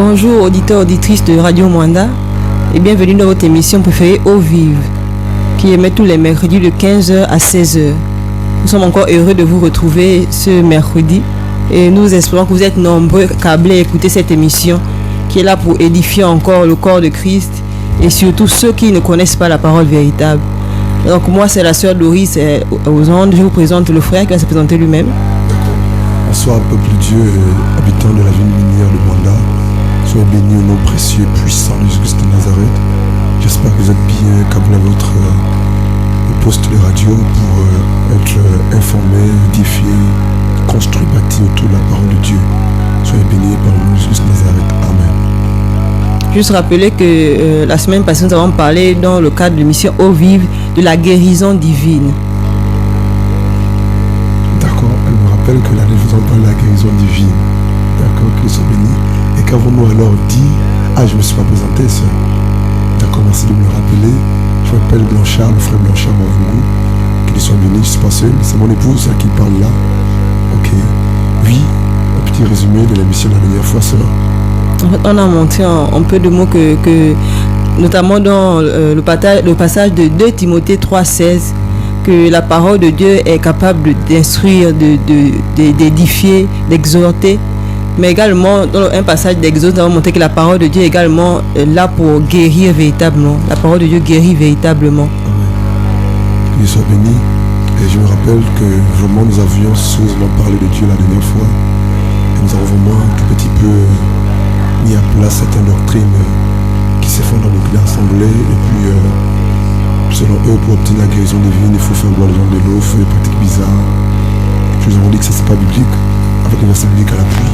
Bonjour auditeurs, auditrices de Radio Mwanda et bienvenue dans votre émission préférée Eau Vive qui émet tous les mercredis de 15h à 16h. Nous sommes encore heureux de vous retrouver ce mercredi et nous espérons que vous êtes nombreux câblés à écouter cette émission qui est là pour édifier encore le corps de Christ et surtout ceux qui ne connaissent pas la parole véritable. Donc moi c'est la sœur Doris aux ondes, je vous présente le frère qui va se présenter lui-même. Bonsoir peuple de Dieu, habitants de la ville minière de Mwanda. Soyez bénis au nom précieux et puissant de Jésus-Christ de Nazareth. J'espère que vous êtes bien câblés à votre poste de radio pour être informés, édifiés, construits, bâtis autour de la parole de Dieu. Soyez bénis par le nom de Jésus-Christ de Nazareth. Amen. Juste rappeler que la semaine passée, nous avons parlé dans le cadre de l'émission Eau Vive de la guérison divine. D'accord, elle me rappelle que l'année nous avons parlé de la guérison divine. D'accord, qu'ils soient bénis. Et qu'avons-nous alors dit? Ah, je ne me suis pas présenté, ça. D'accord, merci de me le rappeler. Je m'appelle Blanchard, le frère Blanchard Mavougou. Qu'il soit béni, je ne suis pas seul. C'est mon épouse qui parle là. Ok. Oui, un petit résumé de l'émission de la dernière fois, cela. En fait, on a montré en peu de mots que notamment dans le passage de 2 Timothée 3,16, que la parole de Dieu est capable d'instruire, d'édifier, d'exhorter. Mais également, dans un passage d'Exode, nous avons montré que la parole de Dieu est également là pour guérir véritablement. La parole de Dieu guérit véritablement. Amen. Qu'il soit béni. Et je me rappelle que vraiment nous avions sérieusement parlé de Dieu la dernière fois. Et nous avons vraiment un tout petit peu mis à place certaines doctrines qui se font dans nos pays assemblés. Et puis, selon eux, pour obtenir la guérison divine, il faut faire boire les gens de l'eau, il faut des pratiques bizarres. Et puis, nous avons dit que ça, c'est pas biblique, avec le verset biblique à l'appui.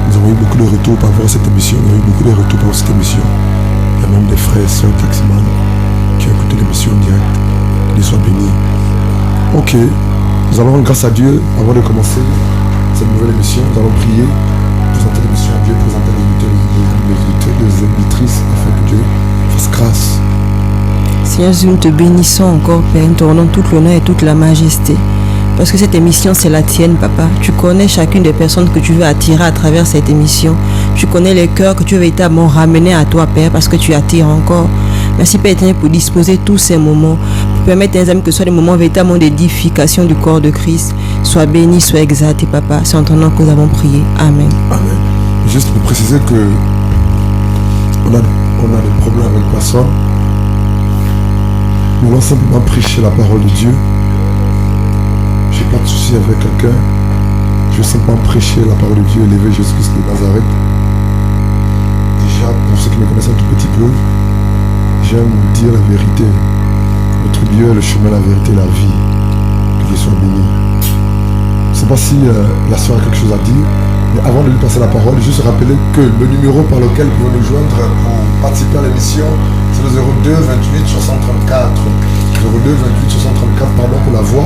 Nous avons eu beaucoup de retours par rapport à cette émission. Nous avons eu beaucoup de retours par rapport à cette émission. Il y a même des frères et sœurs taximans qui ont écouté l'émission en direct. Qu'ils soient bénis. Ok, nous allons, grâce à Dieu, avant de commencer cette nouvelle émission, nous allons prier, présenter l'émission à Dieu, présenter les auditrices, afin que Dieu fasse grâce. Seigneur, nous te bénissons encore, Père, nous te rendons toute l'honneur et toute la majesté. Parce que cette émission, c'est la tienne, Papa. Tu connais chacune des personnes que tu veux attirer à travers cette émission. Tu connais les cœurs que tu veux véritablement ramener à toi, Père, parce que tu attires encore. Merci, Père éternel, pour disposer tous ces moments, pour permettre, tes amis, que ce soit des moments véritablement d'édification du corps de Christ. Sois béni, sois exalté, Papa. C'est en ton nom que nous avons prié. Amen. Amen. Juste pour préciser que on a des problèmes avec personne. Nous allons simplement prêcher la parole de Dieu. Je n'ai pas de souci avec quelqu'un. Je veux simplement prêcher la parole de Dieu, élever Jésus-Christ de Nazareth. Déjà, pour ceux qui me connaissent un tout petit peu, j'aime dire la vérité. Notre Dieu est le chemin, la vérité et la vie. Que Dieu soit béni. Je ne sais pas si la soeur a quelque chose à dire, mais avant de lui passer la parole, juste rappeler que le numéro par lequel vous pouvez nous joindre pour participer à l'émission, c'est le 02 28 634. 02 28 634, pardon pour la voix.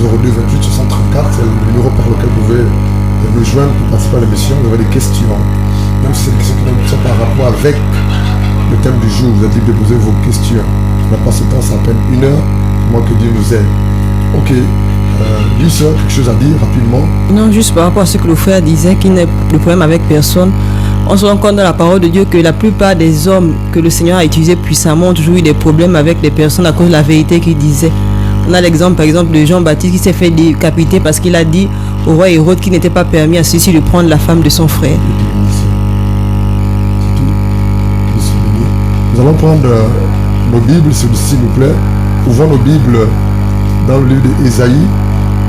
02 28 634, c'est le numéro par lequel vous pouvez nous joindre pour participer à l'émission. Vous avez des questions, même si c'est des questions qui ne sont pas en rapport avec le thème du jour, vous êtes libre de poser vos questions. On n'a pas ce temps, c'est à peine 1 heure, moi que Dieu nous aide. Ok, lui seul, quelque chose à dire rapidement? Non, juste par rapport à ce que le frère disait, qu'il n'est de problème avec personne. On se rend compte dans la parole de Dieu que la plupart des hommes que le Seigneur a utilisés puissamment ont toujours eu des problèmes avec les personnes à cause de la vérité qu'il disait. On a l'exemple par exemple de Jean-Baptiste qui s'est fait décapiter parce qu'il a dit au roi Hérode qu'il n'était pas permis à celui-ci de prendre la femme de son frère. Nous allons prendre nos Bibles, s'il vous plaît. Ouvrons nos Bibles dans le livre d'Ésaïe.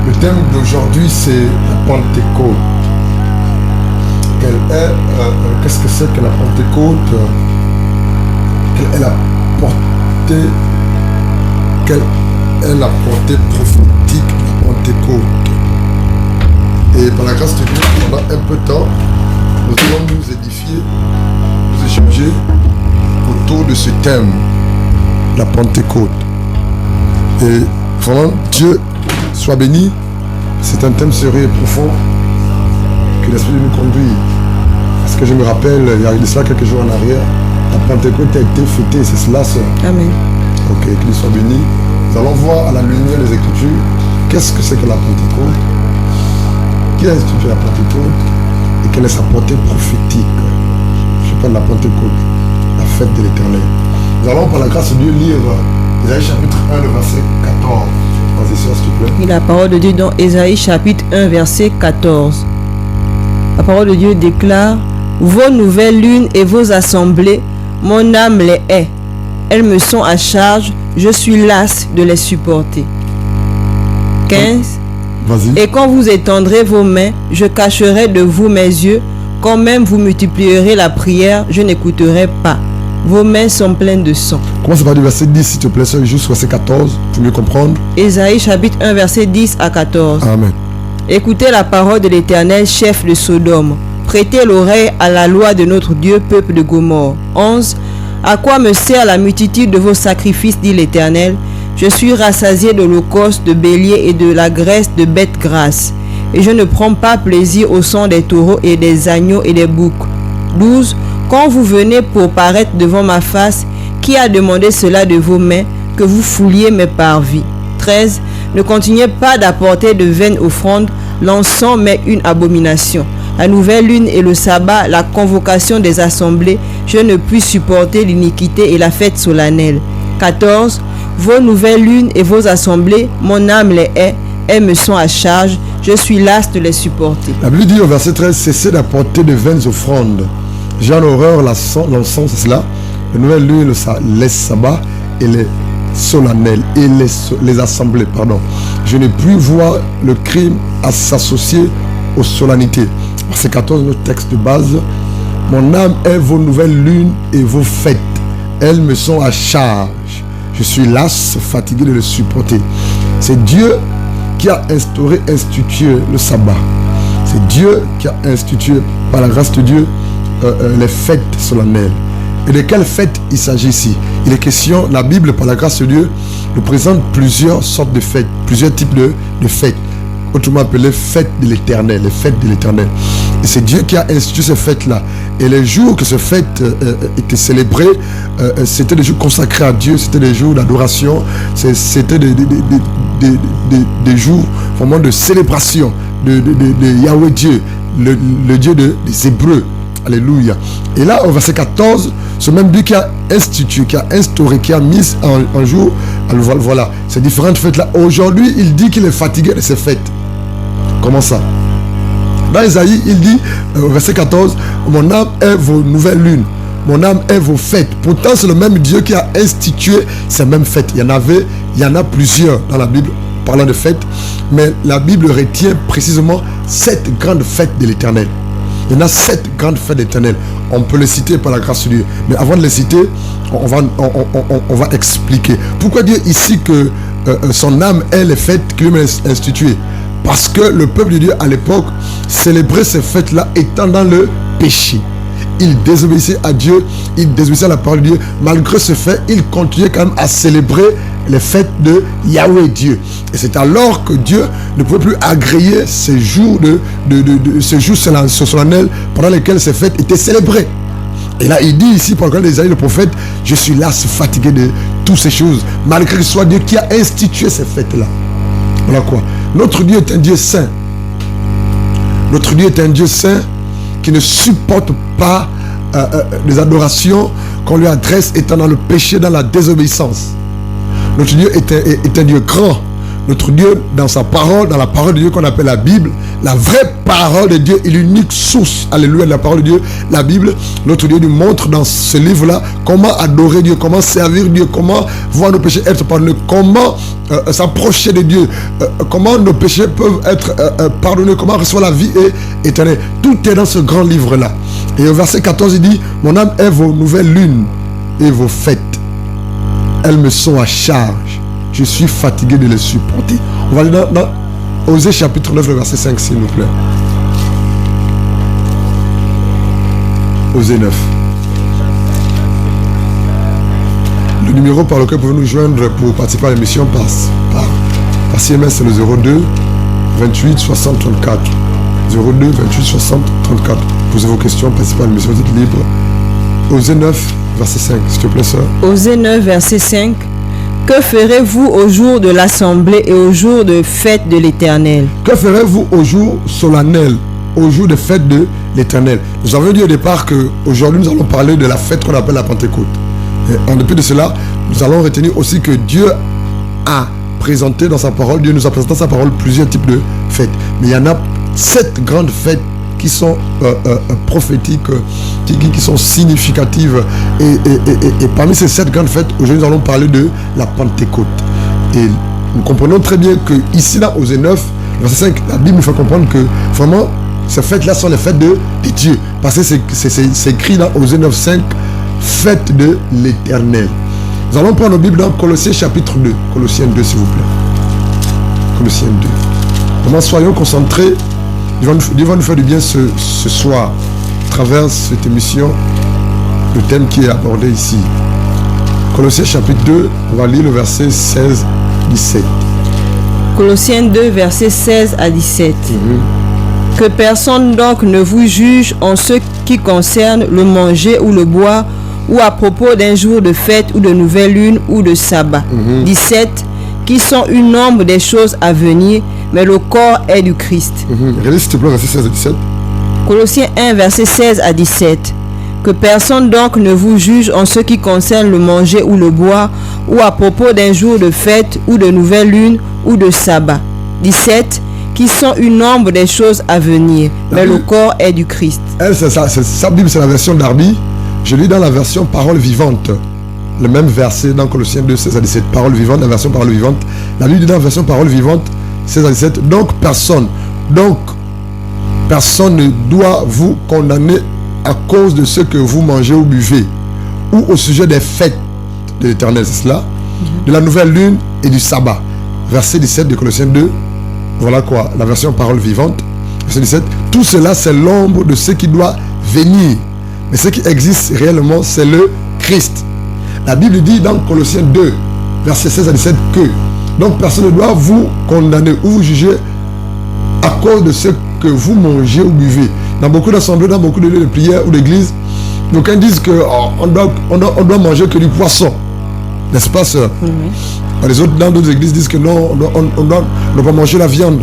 Le thème d'aujourd'hui, c'est la Pentecôte. Qu'est-ce que c'est que la Pentecôte? Quelle est la portée prophétique de la Pentecôte? Et par la grâce de Dieu, pendant un peu de temps, nous allons nous édifier, nous échanger autour de ce thème, la Pentecôte. Et vraiment, Dieu soit béni. C'est un thème sérieux et profond que l'Esprit nous conduit. Parce que je me rappelle, il y a eu de cela quelques jours en arrière, la Pentecôte a été fêtée, c'est cela, sœur. Amen. Ok, qu'il soit béni. Nous allons voir à la lumière des Écritures qu'est-ce que c'est que la Pentecôte, qui a institué la Pentecôte et quelle est sa portée prophétique. s'appelle la Pentecôte, la fête de l'Éternel. Nous allons par la grâce de Dieu lire Ésaïe chapitre 1, le verset 14. Vas-y, s'il te plaît. Et la parole de Dieu dans Ésaïe chapitre 1, verset 14. La parole de Dieu déclare: vos nouvelles lunes et vos assemblées, mon âme les hait. Elles me sont à charge, je suis lasse de les supporter. 15. Vas-y. Et quand vous étendrez vos mains, je cacherai de vous mes yeux. Quand même vous multiplierez la prière, je n'écouterai pas. Vos mains sont pleines de sang. Commence par du verset 10, s'il te plaît, jusqu'au verset 14, pour mieux comprendre. Ésaïe chapitre 1, verset 10 à 14. Amen. Écoutez la parole de l'Éternel, chef de Sodome. Prêtez l'oreille à la loi de notre Dieu, peuple de Gomorrhe. 11. À quoi me sert la multitude de vos sacrifices, dit l'Éternel? Je suis rassasié d'holocaustes, de béliers et de la graisse de bêtes grasses. Et je ne prends pas plaisir au sang des taureaux et des agneaux et des boucs. 12. Quand vous venez pour paraître devant ma face, qui a demandé cela de vos mains, que vous fouliez mes parvis? 13. Ne continuez pas d'apporter de vaines offrandes, l'encens m'est une abomination. La nouvelle lune et le sabbat, la convocation des assemblées, je ne puis supporter l'iniquité et la fête solennelle. 14. Vos nouvelles lunes et vos assemblées, mon âme les hait, elles me sont à charge, je suis lasse de les supporter. La Bible dit au verset 13, cessez d'apporter de vaines offrandes. J'ai en horreur l'encens, c'est cela, les nouvelles lunes, les sabbats et les solennels et les assemblées, pardon. Je n'ai plus voir le crime à s'associer aux solennités. Verset 14, notre texte de base. Mon âme est vos nouvelles lunes et vos fêtes. Elles me sont à charge. Je suis lasse, fatigué de les supporter. C'est Dieu qui a institué le sabbat. C'est Dieu qui a institué, par la grâce de Dieu, les fêtes solennelles. Et de quelles fêtes il s'agit ici? Il est question, la Bible, par la grâce de Dieu, nous présente plusieurs sortes de fêtes, plusieurs types de fêtes, autrement appelées fêtes de l'Éternel, les fêtes de l'Éternel. Et c'est Dieu qui a institué ces fêtes-là. Et les jours que ces fêtes étaient célébrées, c'était des jours consacrés à Dieu, c'était des jours d'adoration, c'était des jours vraiment de célébration de Yahweh Dieu, le Dieu des Hébreux. Alléluia. Et là, au verset 14, ce même Dieu qui a institué, qui a instauré, qui a mis en jour, voilà, ces différentes fêtes-là. Aujourd'hui, il dit qu'il est fatigué de ces fêtes. Comment ça? Dans Isaïe, il dit, au verset 14, mon âme est vos nouvelles lunes, mon âme est vos fêtes. Pourtant, c'est le même Dieu qui a institué ces mêmes fêtes. Il y en a plusieurs dans la Bible, parlant de fêtes, mais la Bible retient précisément 7 grandes fêtes de l'Éternel. Il y en a 7 grandes fêtes éternelles. On peut les citer par la grâce de Dieu. Mais avant de les citer, on va expliquer. Pourquoi dire ici que son âme est les fêtes qu'il lui a instituées? Parce que le peuple de Dieu à l'époque célébrait ces fêtes-là étant dans le péché. Il désobéissait à Dieu, il désobéissait à la parole de Dieu. Malgré ce fait, il continuait quand même à célébrer les fêtes de Yahweh Dieu. Et c'est alors que Dieu ne pouvait plus agréer ces jours ces jours solennels pendant lesquels ces fêtes étaient célébrées. Et là, il dit ici, par exemple, Isaïe le prophète, je suis là, fatigué de toutes ces choses, malgré que ce soit Dieu qui a institué ces fêtes-là. Voilà quoi. Notre Dieu est un Dieu saint. Notre Dieu est un Dieu saint qui ne supporte pas les adorations qu'on lui adresse étant dans le péché, dans la désobéissance. Notre Dieu est un Dieu grand. Notre Dieu, dans sa parole, dans la parole de Dieu qu'on appelle la Bible, la vraie parole de Dieu est l'unique source, alléluia, de la parole de Dieu, la Bible. Notre Dieu nous montre dans ce livre-là comment adorer Dieu, comment servir Dieu, comment voir nos péchés être pardonnés, comment s'approcher de Dieu, comment nos péchés peuvent être pardonnés, comment recevoir la vie éternelle. Tout est dans ce grand livre-là. Et au verset 14, il dit, mon âme est vos nouvelles lunes et vos fêtes. Elles me sont à charge. Je suis fatigué de les supporter. On va aller dans Osée chapitre 9, le verset 5, s'il vous plaît. Osée 9. Le numéro par lequel vous pouvez nous joindre pour participer à l'émission par CMS, c'est le 02 28 60 34. 02 28 60 34. Posez vos questions, participez à l'émission, vous êtes libre. Osée 9, verset 5, s'il te plaît, sœur. Osée 9, verset 5. Que ferez-vous au jour de l'assemblée et au jour de fête de l'Éternel? Que ferez-vous au jour solennel, au jour de fête de l'Éternel. Nous avons dit au départ qu'aujourd'hui nous allons parler de la fête qu'on appelle la Pentecôte. Et en dépit de cela, nous allons retenir aussi que Dieu a présenté dans sa parole, Dieu nous a présenté dans sa parole plusieurs types de fêtes. Mais il y en a 7 grandes fêtes qui sont prophétiques, qui sont significatives. Et parmi ces 7 grandes fêtes, aujourd'hui nous allons parler de la Pentecôte. Et nous comprenons très bien que ici, là, aux Osée 9, verset 5, la Bible nous fait comprendre que vraiment, ces fêtes-là sont les fêtes de Dieu. Parce que c'est écrit dans Osée 9, 5, fête de l'Éternel. Nous allons prendre nos Bibles dans Colossiens chapitre 2. Colossiens 2, s'il vous plaît. Colossiens 2. Vraiment, soyons concentrés. Dieu va nous faire du bien ce soir, à travers cette émission, le thème qui est abordé ici. Colossiens chapitre 2, on va lire le verset 16-17. Colossiens 2, versets 16 à 17. Que personne donc ne vous juge en ce qui concerne le manger ou le boire, ou à propos d'un jour de fête ou de nouvelle lune ou de sabbat. 17. Qui sont une nombre des choses à venir, mais le corps est du Christ. Regardez s'il te plaît, verset 16 à 17. Colossiens 1, verset 16 à 17. Que personne donc ne vous juge en ce qui concerne le manger ou le boire, ou à propos d'un jour de fête ou de nouvelle lune ou de sabbat. 17. Qui sont une nombre des choses à venir, mais le corps est du Christ. Elle, sa Bible, c'est la version Darby. Je lis dans la version Parole vivante. Le même verset dans Colossiens 2, 16 à 17. Parole vivante, la version Parole vivante. La Bible dit dans la version Parole vivante, 16 à 17. Donc personne ne doit vous condamner à cause de ce que vous mangez ou buvez, ou au sujet des fêtes de l'Éternel, c'est cela, de la nouvelle lune et du sabbat. Verset 17 de Colossiens 2. Voilà quoi, la version Parole vivante. Verset 17. Tout cela, c'est l'ombre de ce qui doit venir. Mais ce qui existe réellement, c'est le Christ. La Bible dit dans Colossiens 2, verset 16 à 17 que donc personne ne doit vous condamner ou vous juger à cause de ce que vous mangez ou buvez. Dans beaucoup d'assemblées, dans beaucoup de lieux de prière ou d'église, d'aucuns disent qu'on doit manger que du poisson. N'est-ce pas, sœur? Les autres, dans d'autres églises, disent que non, on doit pas manger la viande.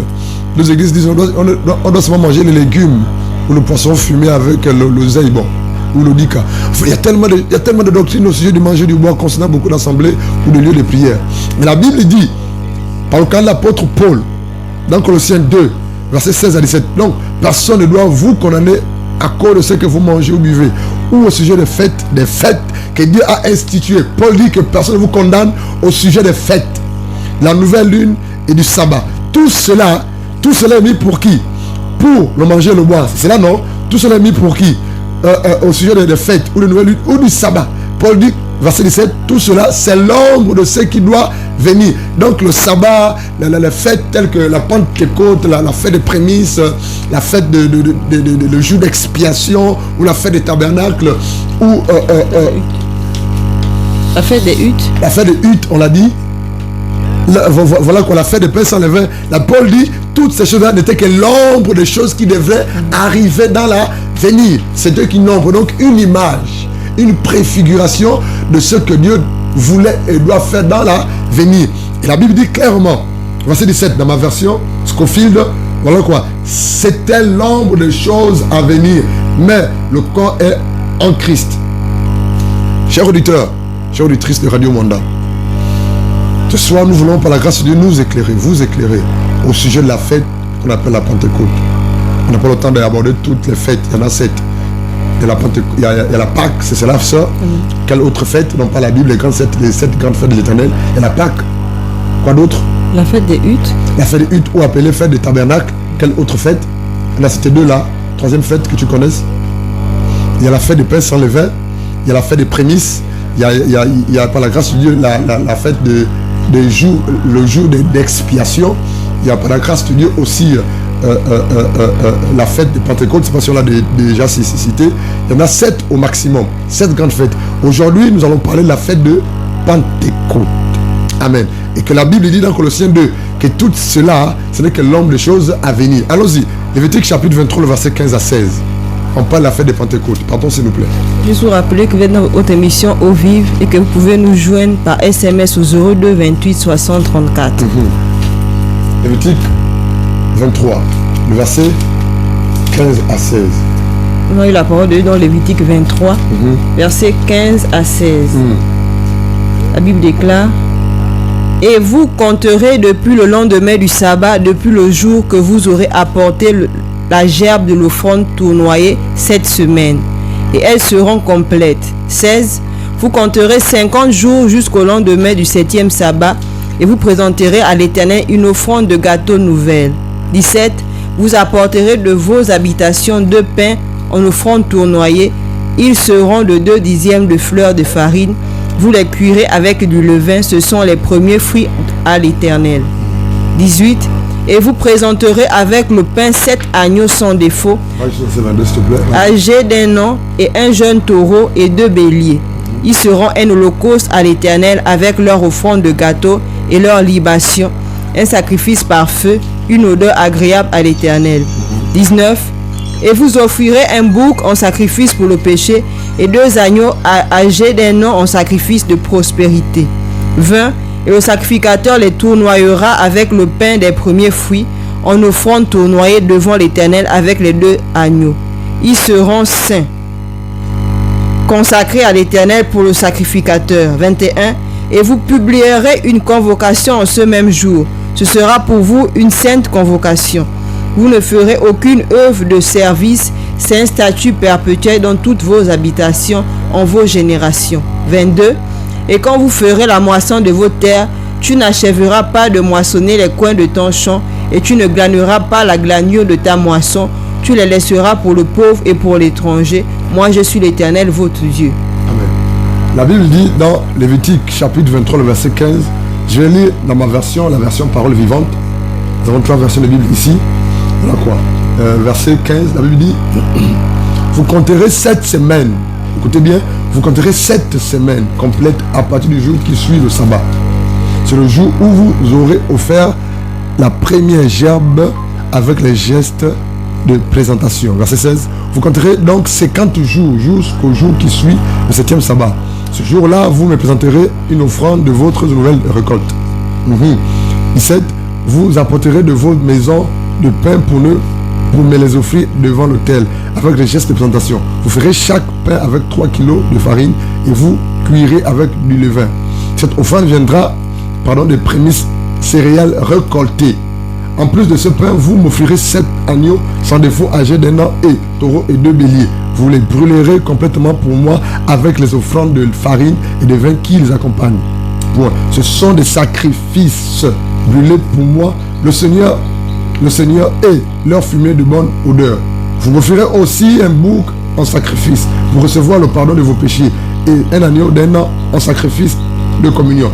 D'autres églises disent qu'on doit seulement manger les légumes ou le poisson fumé avec l'oseille, bon, ou l'odica. Il y a tellement de doctrines au sujet du manger du bois concernant beaucoup d'assemblées ou de lieux de prière. Mais la Bible dit, par le cas de l'apôtre Paul, dans Colossiens 2, versets 16 à 17, donc personne ne doit vous condamner à cause de ce que vous mangez ou buvez, ou au sujet des fêtes que Dieu a instituées. Paul dit que personne ne vous condamne au sujet des fêtes, la nouvelle lune et du sabbat. Tout cela est mis pour qui? Pour le manger et le boire. C'est là, non? Tout cela est mis pour qui? Au sujet des fêtes, ou de nouvelle lune, ou du sabbat. Paul dit, verset 17, tout cela, c'est l'ombre de ce qui doit venir. Donc le sabbat, les fêtes telles que la Pentecôte, la fête des prémices, la fête le jour d'expiation, ou la fête des tabernacles, ou la fête des huttes. La fête des huttes, on l'a dit. Voilà qu'on l'a fait de pain sans levain. La Paul dit, toutes ces choses-là n'étaient que l'ombre des choses qui devraient arriver dans la venir. C'est Dieu qui nombre. Donc une image, une préfiguration de ce que Dieu voulait et doit faire dans la venir. Et la Bible dit clairement, verset 17 dans ma version Scofield, voilà quoi, c'était l'ombre des choses à venir, mais le corps est en Christ. Chers auditeurs, chers auditrices de Radio Manda, ce soir nous voulons par la grâce de Dieu nous éclairer, vous éclairer au sujet de la fête qu'on appelle la Pentecôte. On n'a pas le temps d'aborder toutes les fêtes, il y en a 7. Il y a la Pâque, c'est cela, ça. Quelle autre fête? Non, pas la Bible, les 7 grandes fêtes de l'Éternel. Il y a la Pâque. Quoi d'autre? La fête des huttes. La fête des huttes, ou appelée fête des tabernacles. Quelle autre fête? Là, c'était 2 là. 3e fête que tu connaisses. Il y a la fête des pains sans levain. Il y a la fête des prémices. Il y a par la grâce de Dieu, la fête le jour d'expiation. Il y a par la grâce de Dieu aussi la fête de Pentecôte, c'est pas si on l'a déjà cité. Il y en a 7 au maximum, 7 grandes fêtes. Aujourd'hui, nous allons parler de la fête de Pentecôte. Amen. Et que la Bible dit dans Colossiens 2 que tout cela, ce n'est que l'ombre des choses à venir. Allons-y. Lévitique chapitre 23, le verset 15 à 16. On parle de la fête de Pentecôte. Pardon, s'il vous plaît. Juste vous rappeler que vous êtes dans votre émission Au Vive et que vous pouvez nous joindre par SMS au 02 28 60 34. Lévitique 23, le verset 15 à 16. On a eu la parole de Dieu dans Lévitique 23, versets 15 à 16. La Bible déclare: et vous compterez depuis le lendemain du sabbat, depuis le jour que vous aurez apporté la gerbe de l'offrande tournoyée 7 semaines, et elles seront complètes. 16. Vous compterez 50 jours jusqu'au lendemain du 7e sabbat, et vous présenterez à l'Éternel une offrande de gâteaux nouvelle. 17. Vous apporterez de vos habitations 2 pains en offrande tournoyée. Ils seront de 2 dixièmes de fleurs de farine. Vous les cuirez avec du levain. Ce sont les premiers fruits à l'Éternel. 18. Et vous présenterez avec le pain 7 agneaux sans défaut, âgés d'1 an, et un jeune taureau et 2 béliers. Ils seront un holocauste à l'Éternel avec leur offrande de gâteau et leur libation, un sacrifice par feu, une odeur agréable à l'Éternel. 19. Et vous offrirez un bouc en sacrifice pour le péché et 2 agneaux âgés d'1 an en sacrifice de prospérité. 20. Et le sacrificateur les tournoyera avec le pain des premiers fruits en offrande tournoyée devant l'Éternel avec les 2 agneaux. Ils seront saints, consacrés à l'Éternel pour le sacrificateur. 21. Et vous publierez une convocation en ce même jour. Ce sera pour vous une sainte convocation. Vous ne ferez aucune œuvre de service, c'est un statut perpétuel dans toutes vos habitations en vos générations. 22. Et quand vous ferez la moisson de vos terres, tu n'achèveras pas de moissonner les coins de ton champ, et tu ne glaneras pas la glanure de ta moisson. Tu les laisseras pour le pauvre et pour l'étranger. Moi, je suis l'Éternel, votre Dieu. Amen. La Bible dit dans Lévitique chapitre 23, le verset 15, je vais lire dans ma version, la version parole vivante. Nous avons 3 versions de Bible ici. Voilà quoi. Verset 15, la Bible dit, vous compterez 7 semaines. Écoutez bien, vous compterez 7 semaines complètes à partir du jour qui suit le sabbat. C'est le jour où vous aurez offert la première gerbe avec les gestes de présentation. Verset 16, vous compterez donc 50 jours jusqu'au jour qui suit le 7e sabbat. Ce jour-là, vous me présenterez une offrande de votre nouvelle récolte. 17, vous apporterez de vos maisons de pain pour me les offrir devant l'autel avec les gestes de présentation. Vous ferez chaque pain avec 3 kilos de farine et vous cuirez avec du levain. Cette offrande viendra des prémices céréales récoltées. En plus de ce pain, vous m'offrirez 7 agneaux sans défaut âgés d'1 an et taureaux et 2 béliers. Vous les brûlerez complètement pour moi avec les offrandes de farine et de vin qui les accompagnent. Point. Ce sont des sacrifices brûlés pour moi, le Seigneur et leur fumée de bonne odeur. Vous m'offrirez aussi un bouc en sacrifice pour recevoir le pardon de vos péchés et un agneau d'1 an en sacrifice de communion.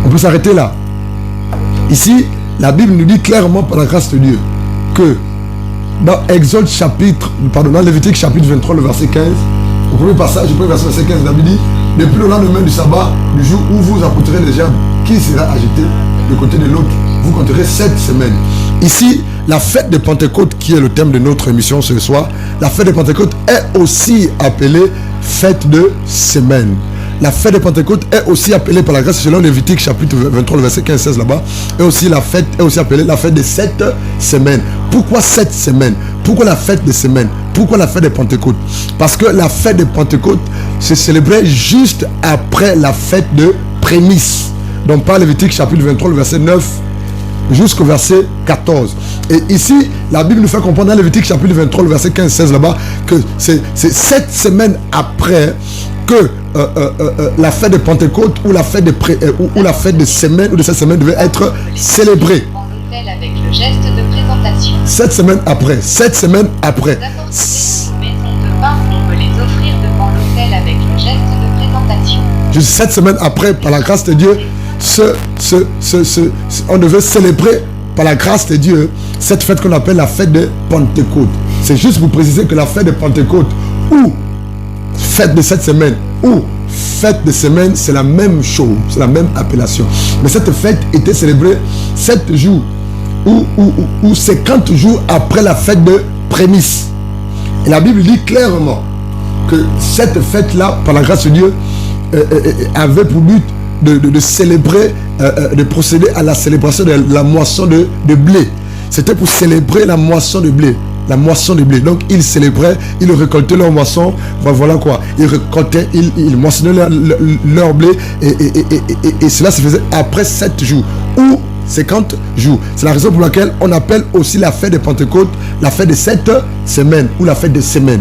On peut s'arrêter là. Ici, la Bible nous dit clairement par la grâce de Dieu que dans dans Lévitique chapitre 23, le verset 15, au premier passage, le premier verset 15, la Bible dit, depuis le lendemain du sabbat, du jour où vous apporterez les gerbes, qui sera agité de côté de l'autre, vous compterez 7 semaines. Ici, la fête de Pentecôte, qui est le thème de notre émission ce soir, la fête de Pentecôte est aussi appelée fête de semaine. La fête de Pentecôte est aussi appelée par la grâce, selon Lévitique chapitre 23, le verset 15-16 là-bas, est aussi appelée la fête de 7 semaines. Pourquoi 7 semaines? Pourquoi la fête de semaine? Pourquoi la fête de Pentecôte? Parce que la fête de Pentecôte se célébrait juste après la fête de prémices. Donc par Lévitique chapitre 23, le verset 9 jusqu'au verset 14. Et ici, la Bible nous fait comprendre dans Lévitique chapitre 23, le verset 15-16 là-bas, que c'est 7 semaines après que la fête de Pentecôte ou la fête de semaine ou de cette semaine devait être célébrée. Avec le geste de présentation. 7 semaines après. 7 semaines après. On peut les offrir devant l'autel avec le geste de présentation. Juste 7 semaines après, par la grâce de Dieu, on devait célébrer par la grâce de Dieu cette fête qu'on appelle la fête de Pentecôte. C'est juste pour préciser que la fête de Pentecôte ou fête de 7 semaines ou fête de semaine, c'est la même chose, c'est la même appellation. Mais cette fête était célébrée 7 jours ou 50 jours après la fête de prémices. Et la Bible dit clairement que cette fête-là, par la grâce de Dieu, avait pour but de célébrer, de procéder à la célébration de la moisson de blé. C'était pour célébrer la moisson de blé. la moisson de blé. Donc ils célébraient, ils récoltaient leur moisson. Voilà quoi. Ils récoltaient, ils moissonnaient leur blé. Et cela se faisait après 7 jours. Ou 50 jours. C'est la raison pour laquelle on appelle aussi la fête de Pentecôte la fête de 7 semaines ou la fête des semaines.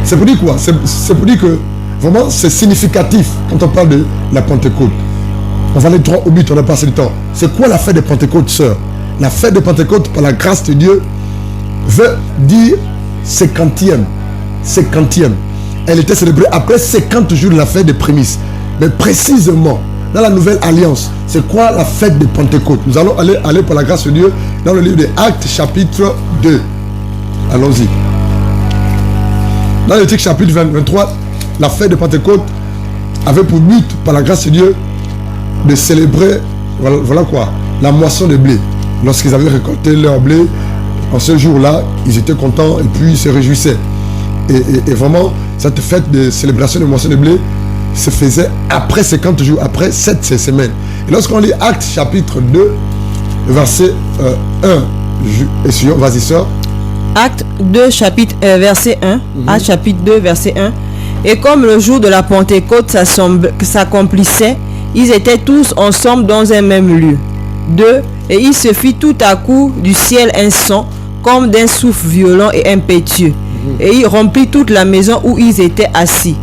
C'est pour dire quoi? C'est pour dire que vraiment c'est significatif quand on parle de la Pentecôte. On va aller droit au but, on a passé le temps. C'est quoi la fête de Pentecôte, sœur? La fête de Pentecôte, par la grâce de Dieu, veut dire 50e. 50e. Elle était célébrée après 50 jours de la fête des prémices. Mais précisément, dans la nouvelle alliance, c'est quoi la fête de Pentecôte? Nous allons aller par la grâce de Dieu dans le livre des Actes chapitre 2. Allons-y. Dans le titre chapitre 23, la fête de Pentecôte avait pour but, par la grâce de Dieu, de célébrer, voilà quoi, la moisson de blé. Lorsqu'ils avaient récolté leur blé, en ce jour-là, ils étaient contents et puis ils se réjouissaient. Et vraiment, cette fête de célébration de moisson de blé se faisait après 50 jours, après 7 semaines. Et lorsqu'on lit Actes chapitre 2, verset 1, vas-y sœur. Acte 2, chapitre verset 1. Acte chapitre 2, verset 1. Et comme le jour de la Pentecôte s'accomplissait, ils étaient tous ensemble dans un même lieu. 2. Et il se fit tout à coup du ciel un son, comme d'un souffle violent et impétueux. Et il remplit toute la maison où ils étaient assis.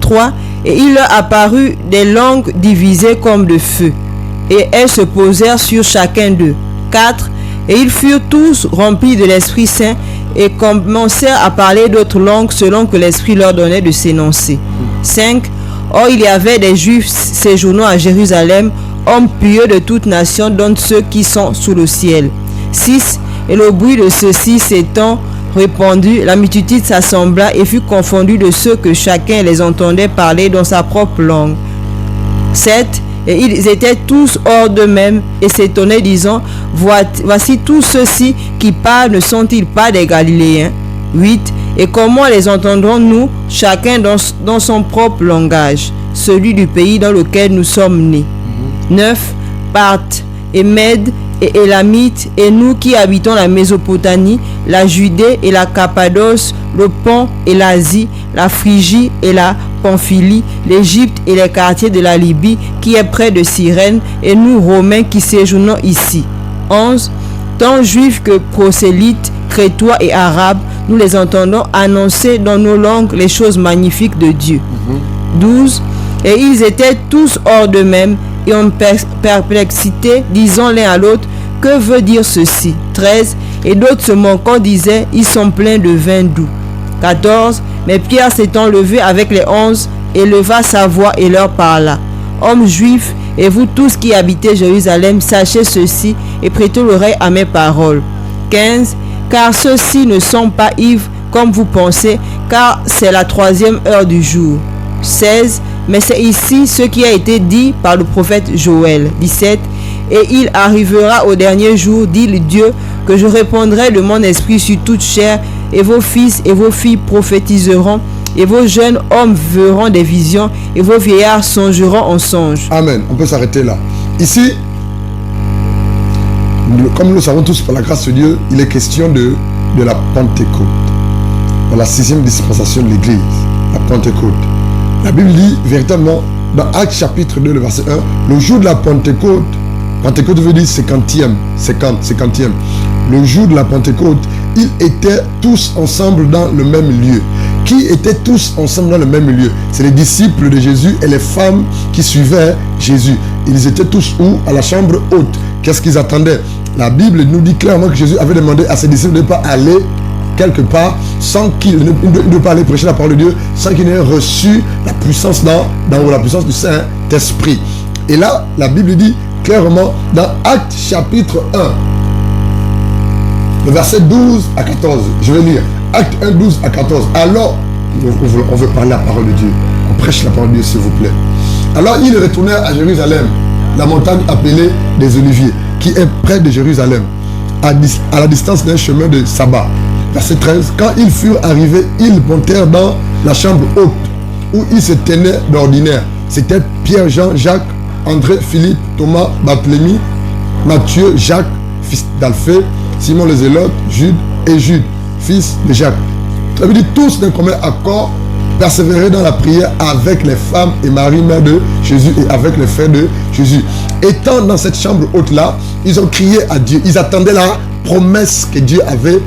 3. Et il leur apparut des langues divisées comme de feu. Et elles se posèrent sur chacun d'eux. 4. Et ils furent tous remplis de l'Esprit Saint et commencèrent à parler d'autres langues selon que l'Esprit leur donnait de s'énoncer. 5. Or il y avait des Juifs séjournant à Jérusalem, hommes pieux de toute nation, dont ceux qui sont sous le ciel. 6. Et le bruit de ceux-ci s'étant répandu, la multitude s'assembla et fut confondue de ceux que chacun les entendait parler dans sa propre langue. 7. Et ils étaient tous hors d'eux-mêmes et s'étonnaient, disant, voici tous ceux-ci qui parlent, ne sont-ils pas des Galiléens? 8. Et comment les entendrons-nous, chacun dans son propre langage, celui du pays dans lequel nous sommes nés? 9. Parthes et Mèdes et Élamites, et nous qui habitons la Mésopotamie, la Judée et la Cappadoce, le Pont et l'Asie, la Phrygie et la Pamphylie, l'Égypte et les quartiers de la Libye qui est près de Cyrène, et nous Romains qui séjournons ici. 11. Tant juifs que prosélytes, crétois et arabes, nous les entendons annoncer dans nos langues les choses magnifiques de Dieu. 12. Et ils étaient tous hors d'eux-mêmes et en perplexité, disant l'un à l'autre, que veut dire ceci? 13. Et d'autres se moquant disaient, ils sont pleins de vin doux. 14. Mais Pierre s'étant levé avec les 11, éleva sa voix et leur parla. Hommes juifs, et vous tous qui habitez Jérusalem, sachez ceci et prêtez l'oreille à mes paroles. 15. Car ceux-ci ne sont pas ivres comme vous pensez, car c'est la 3e heure du jour. 16. Mais c'est ici ce qui a été dit par le prophète Joël. 17. Et il arrivera au dernier jour, dit le Dieu, que je répandrai de mon esprit sur toute chair, et vos fils et vos filles prophétiseront, et vos jeunes hommes verront des visions, et vos vieillards songeront en songe. Amen. On peut s'arrêter là. Ici, comme nous le savons tous par la grâce de Dieu, il est question de la Pentecôte. Dans la 6e dispensation de l'Église, la Pentecôte. La Bible dit véritablement, dans Actes chapitre 2, le verset 1, le jour de la Pentecôte, Pentecôte veut dire 50e. Le jour de la Pentecôte, ils étaient tous ensemble dans le même lieu. Qui étaient tous ensemble dans le même lieu? C'est les disciples de Jésus et les femmes qui suivaient Jésus. Ils étaient tous où? À la chambre haute. Qu'est-ce qu'ils attendaient? La Bible nous dit clairement que Jésus avait demandé à ses disciples de ne pas aller quelque part sans qu'il ne pas aller prêcher la parole de Dieu, sans qu'il n'ait reçu la puissance la puissance du Saint-Esprit. Et là, la Bible dit clairement dans Actes chapitre 1, le verset 12 à 14. Je vais lire Actes 1, 12 à 14. Alors, on veut parler la parole de Dieu. On prêche la parole de Dieu, s'il vous plaît. Alors, ils retournèrent à Jérusalem, la montagne appelée des Oliviers, qui est près de Jérusalem, à la distance d'un chemin de sabbat. Verset 13. Quand ils furent arrivés, ils montèrent dans la chambre haute, où ils se tenaient d'ordinaire. C'était Pierre, Jean, Jacques, André, Philippe, Thomas, Barthélemy, Matthieu, Jacques, fils d'Alphée, Simon le Zélote, Jude, et Jude, fils de Jacques. Ça veut dire tous d'un commun accord persévérer dans la prière avec les femmes et Marie, mère de Jésus, et avec les frères de Jésus. Étant dans cette chambre haute-là, ils ont crié à Dieu. Ils attendaient la promesse que Dieu avait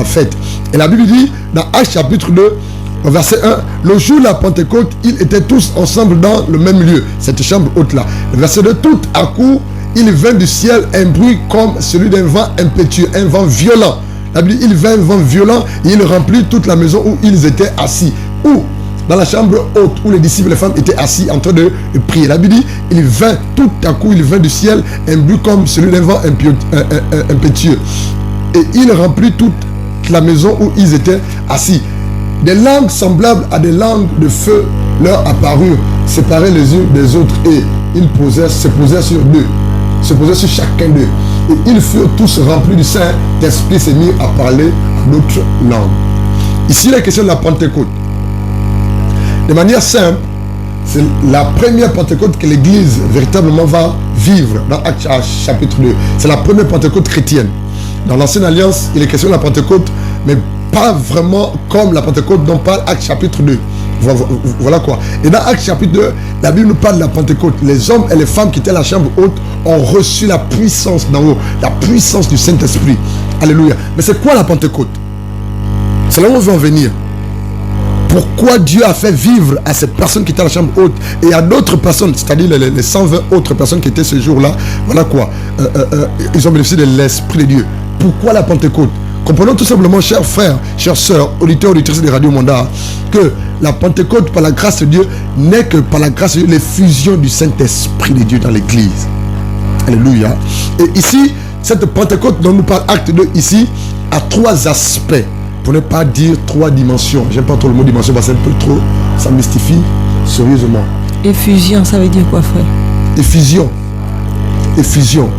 faite. Et la Bible dit, dans Actes chapitre 2, verset 1, le jour de la Pentecôte, ils étaient tous ensemble dans le même lieu, cette chambre haute-là. Le verset 2, tout à coup, il vint du ciel un bruit comme celui d'un vent impétueux, un vent violent. La Bible dit, il vint un vent violent et il remplit toute la maison où ils étaient assis. Ou dans la chambre haute où les disciples et les femmes étaient assis en train de prier. La Bible dit, il vint tout à coup, il vint du ciel un bruit comme celui d'un vent impétueux. Et il remplit toute la maison où ils étaient assis. Des langues semblables à des langues de feu leur apparurent, séparées les unes des autres, et ils se posèrent sur deux, se posèrent sur chacun d'eux. Et ils furent tous remplis du Saint-Esprit, se mirent à parler d'autres langues. Ici, la question de la Pentecôte. De manière simple, c'est la première Pentecôte que l'Église véritablement va vivre dans Actes chapitre 2. C'est la première Pentecôte chrétienne. Dans l'Ancienne Alliance, il est question de la Pentecôte, mais pas vraiment comme la Pentecôte dont parle Actes chapitre 2. Voilà quoi. Et dans Actes chapitre 2, la Bible nous parle de la Pentecôte. Les hommes et les femmes qui étaient à la chambre haute ont reçu la puissance d'en haut, la puissance du Saint-Esprit. Alléluia. Mais c'est quoi la Pentecôte? C'est là où on veut en venir. Pourquoi Dieu a fait vivre à cette personne qui était à la chambre haute et à d'autres personnes, c'est-à-dire les 120 autres personnes qui étaient ce jour-là, voilà quoi, ils ont bénéficié de l'Esprit de Dieu. Pourquoi la Pentecôte? Comprenons tout simplement, chers frères, chères sœurs, auditeurs, auditrices de Radio Monda, que la Pentecôte, par la grâce de Dieu, n'est que par la grâce de Dieu, l'effusion du Saint-Esprit de Dieu dans l'Église. Alléluia. Et ici, cette Pentecôte dont nous parle Acte 2 ici, a trois aspects. Pour ne pas dire trois dimensions. J'aime pas trop le mot dimension parce que c'est un peu trop. Ça mystifie sérieusement. Effusion, ça veut dire quoi, frère? Effusion. Effusion.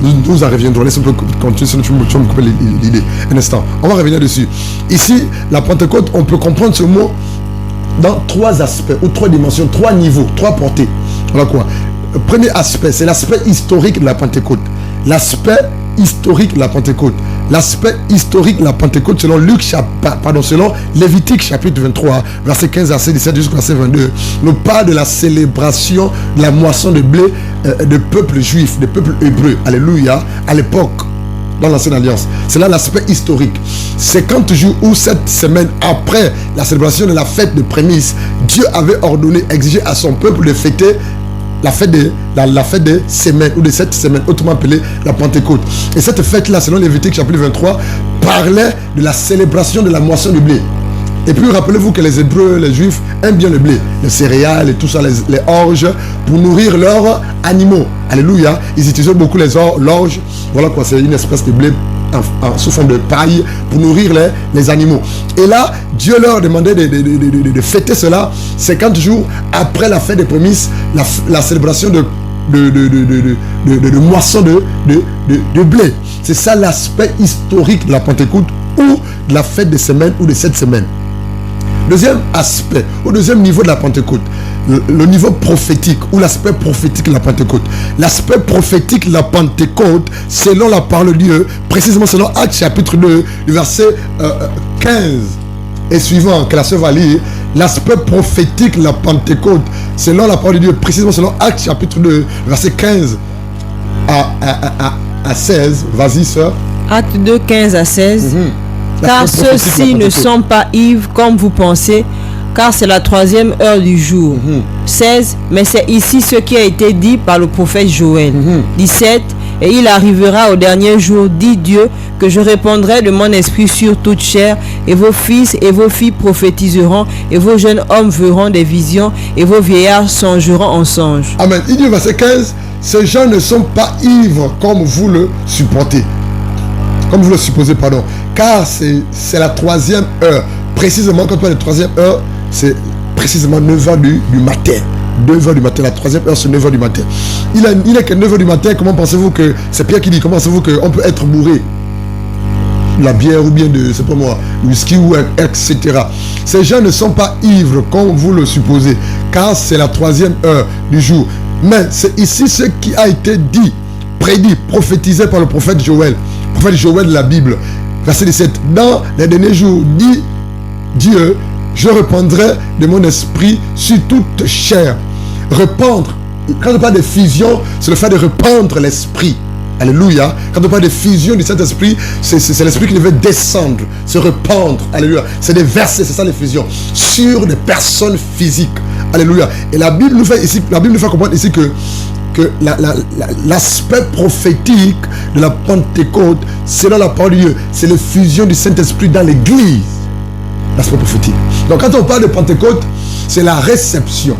Nous en reviendrons. Laisse-moi continuer, sinon tu vas me couper l'idée. Un instant. On va revenir dessus. Ici, la Pentecôte, on peut comprendre ce mot dans trois aspects, ou trois dimensions, trois niveaux, trois portées. Voilà quoi. Le premier aspect, c'est l'aspect historique de la Pentecôte. L'aspect historique de la Pentecôte. L'aspect historique de la Pentecôte selon selon Lévitique chapitre 23, verset 15 à 17 jusqu'au verset 22, nous parle de la célébration de la moisson de blé de peuple juif, de peuple hébreu. Alléluia. À l'époque, dans l'Ancienne Alliance. C'est là l'aspect historique. 50 jours ou 7 semaines après la célébration de la fête de prémices, Dieu avait ordonné, exigé à son peuple de fêter la fête des semaines ou de 7 semaines, autrement appelée la Pentecôte. Et cette fête-là, selon Lévitique chapitre 23, parlait de la célébration de la moisson du blé. Et puis rappelez-vous que les Hébreux, les Juifs aiment bien le blé, les céréales et tout ça, les orges, pour nourrir leurs animaux. Alléluia. Ils utilisaient beaucoup l'orge. Voilà quoi, c'est une espèce de blé sous forme de paille pour nourrir les animaux. Et là, Dieu leur demandait de fêter cela 50 jours après la fête des prémices, la célébration de moisson de blé. C'est ça l'aspect historique de la Pentecôte ou de la fête des semaines ou des 7 semaines. Deuxième aspect, au deuxième niveau de la Pentecôte, le niveau prophétique ou l'aspect prophétique de la Pentecôte. L'aspect prophétique de la Pentecôte, selon la parole de Dieu, précisément selon Actes chapitre 2, du verset 15 et suivant, que la sœur va lire, l'aspect prophétique de la Pentecôte, selon la parole de Dieu, précisément selon Actes chapitre 2, verset 15 à 16. Vas-y, sœur. Actes 2, 15 à 16. Car ceux-ci ne sont pas ivres comme vous pensez, car c'est la 3e heure du jour. 16. Mais c'est ici ce qui a été dit par le prophète Joël. 17. Et il arrivera au dernier jour, dit Dieu, que je répandrai de mon esprit sur toute chair, et vos fils et vos filles prophétiseront, et vos jeunes hommes verront des visions, et vos vieillards songeront en songes. Amen. Il dit verset 15, ces gens ne sont pas ivres comme vous le supportez. Comme vous le supposez, pardon. Car c'est la 3e heure. Précisément, quand on parle de 3e heure, c'est précisément 9h du matin. 9h du matin, la 3e heure, c'est 9h du matin. Il n'est que 9h du matin. Comment pensez-vous que, c'est Pierre qui dit, comment pensez-vous qu'on peut être bourré de la bière ou bien de, c'est pas moi, whisky ou etc. Ces gens ne sont pas ivres comme vous le supposez, car c'est la 3e heure du jour. Mais c'est ici ce qui a été dit, prédit, prophétisé par le prophète Joël. Le prophète Joël de la Bible. Verset 17. Dans les derniers jours, dit Dieu, je répandrai de mon esprit sur toute chair. Répandre. Quand on parle de fusion, c'est le fait de répandre l'esprit. Alléluia. Quand on parle de fusion du Saint-Esprit, c'est l'esprit qui devait descendre, se répandre. Alléluia. C'est des versets, c'est ça les fusions. Sur des personnes physiques. Alléluia. Et la Bible nous fait comprendre ici que l'aspect prophétique de la Pentecôte, selon la parole de Dieu, c'est la fusion du Saint-Esprit dans l'église. L'aspect prophétique. Donc quand on parle de Pentecôte, c'est la réception.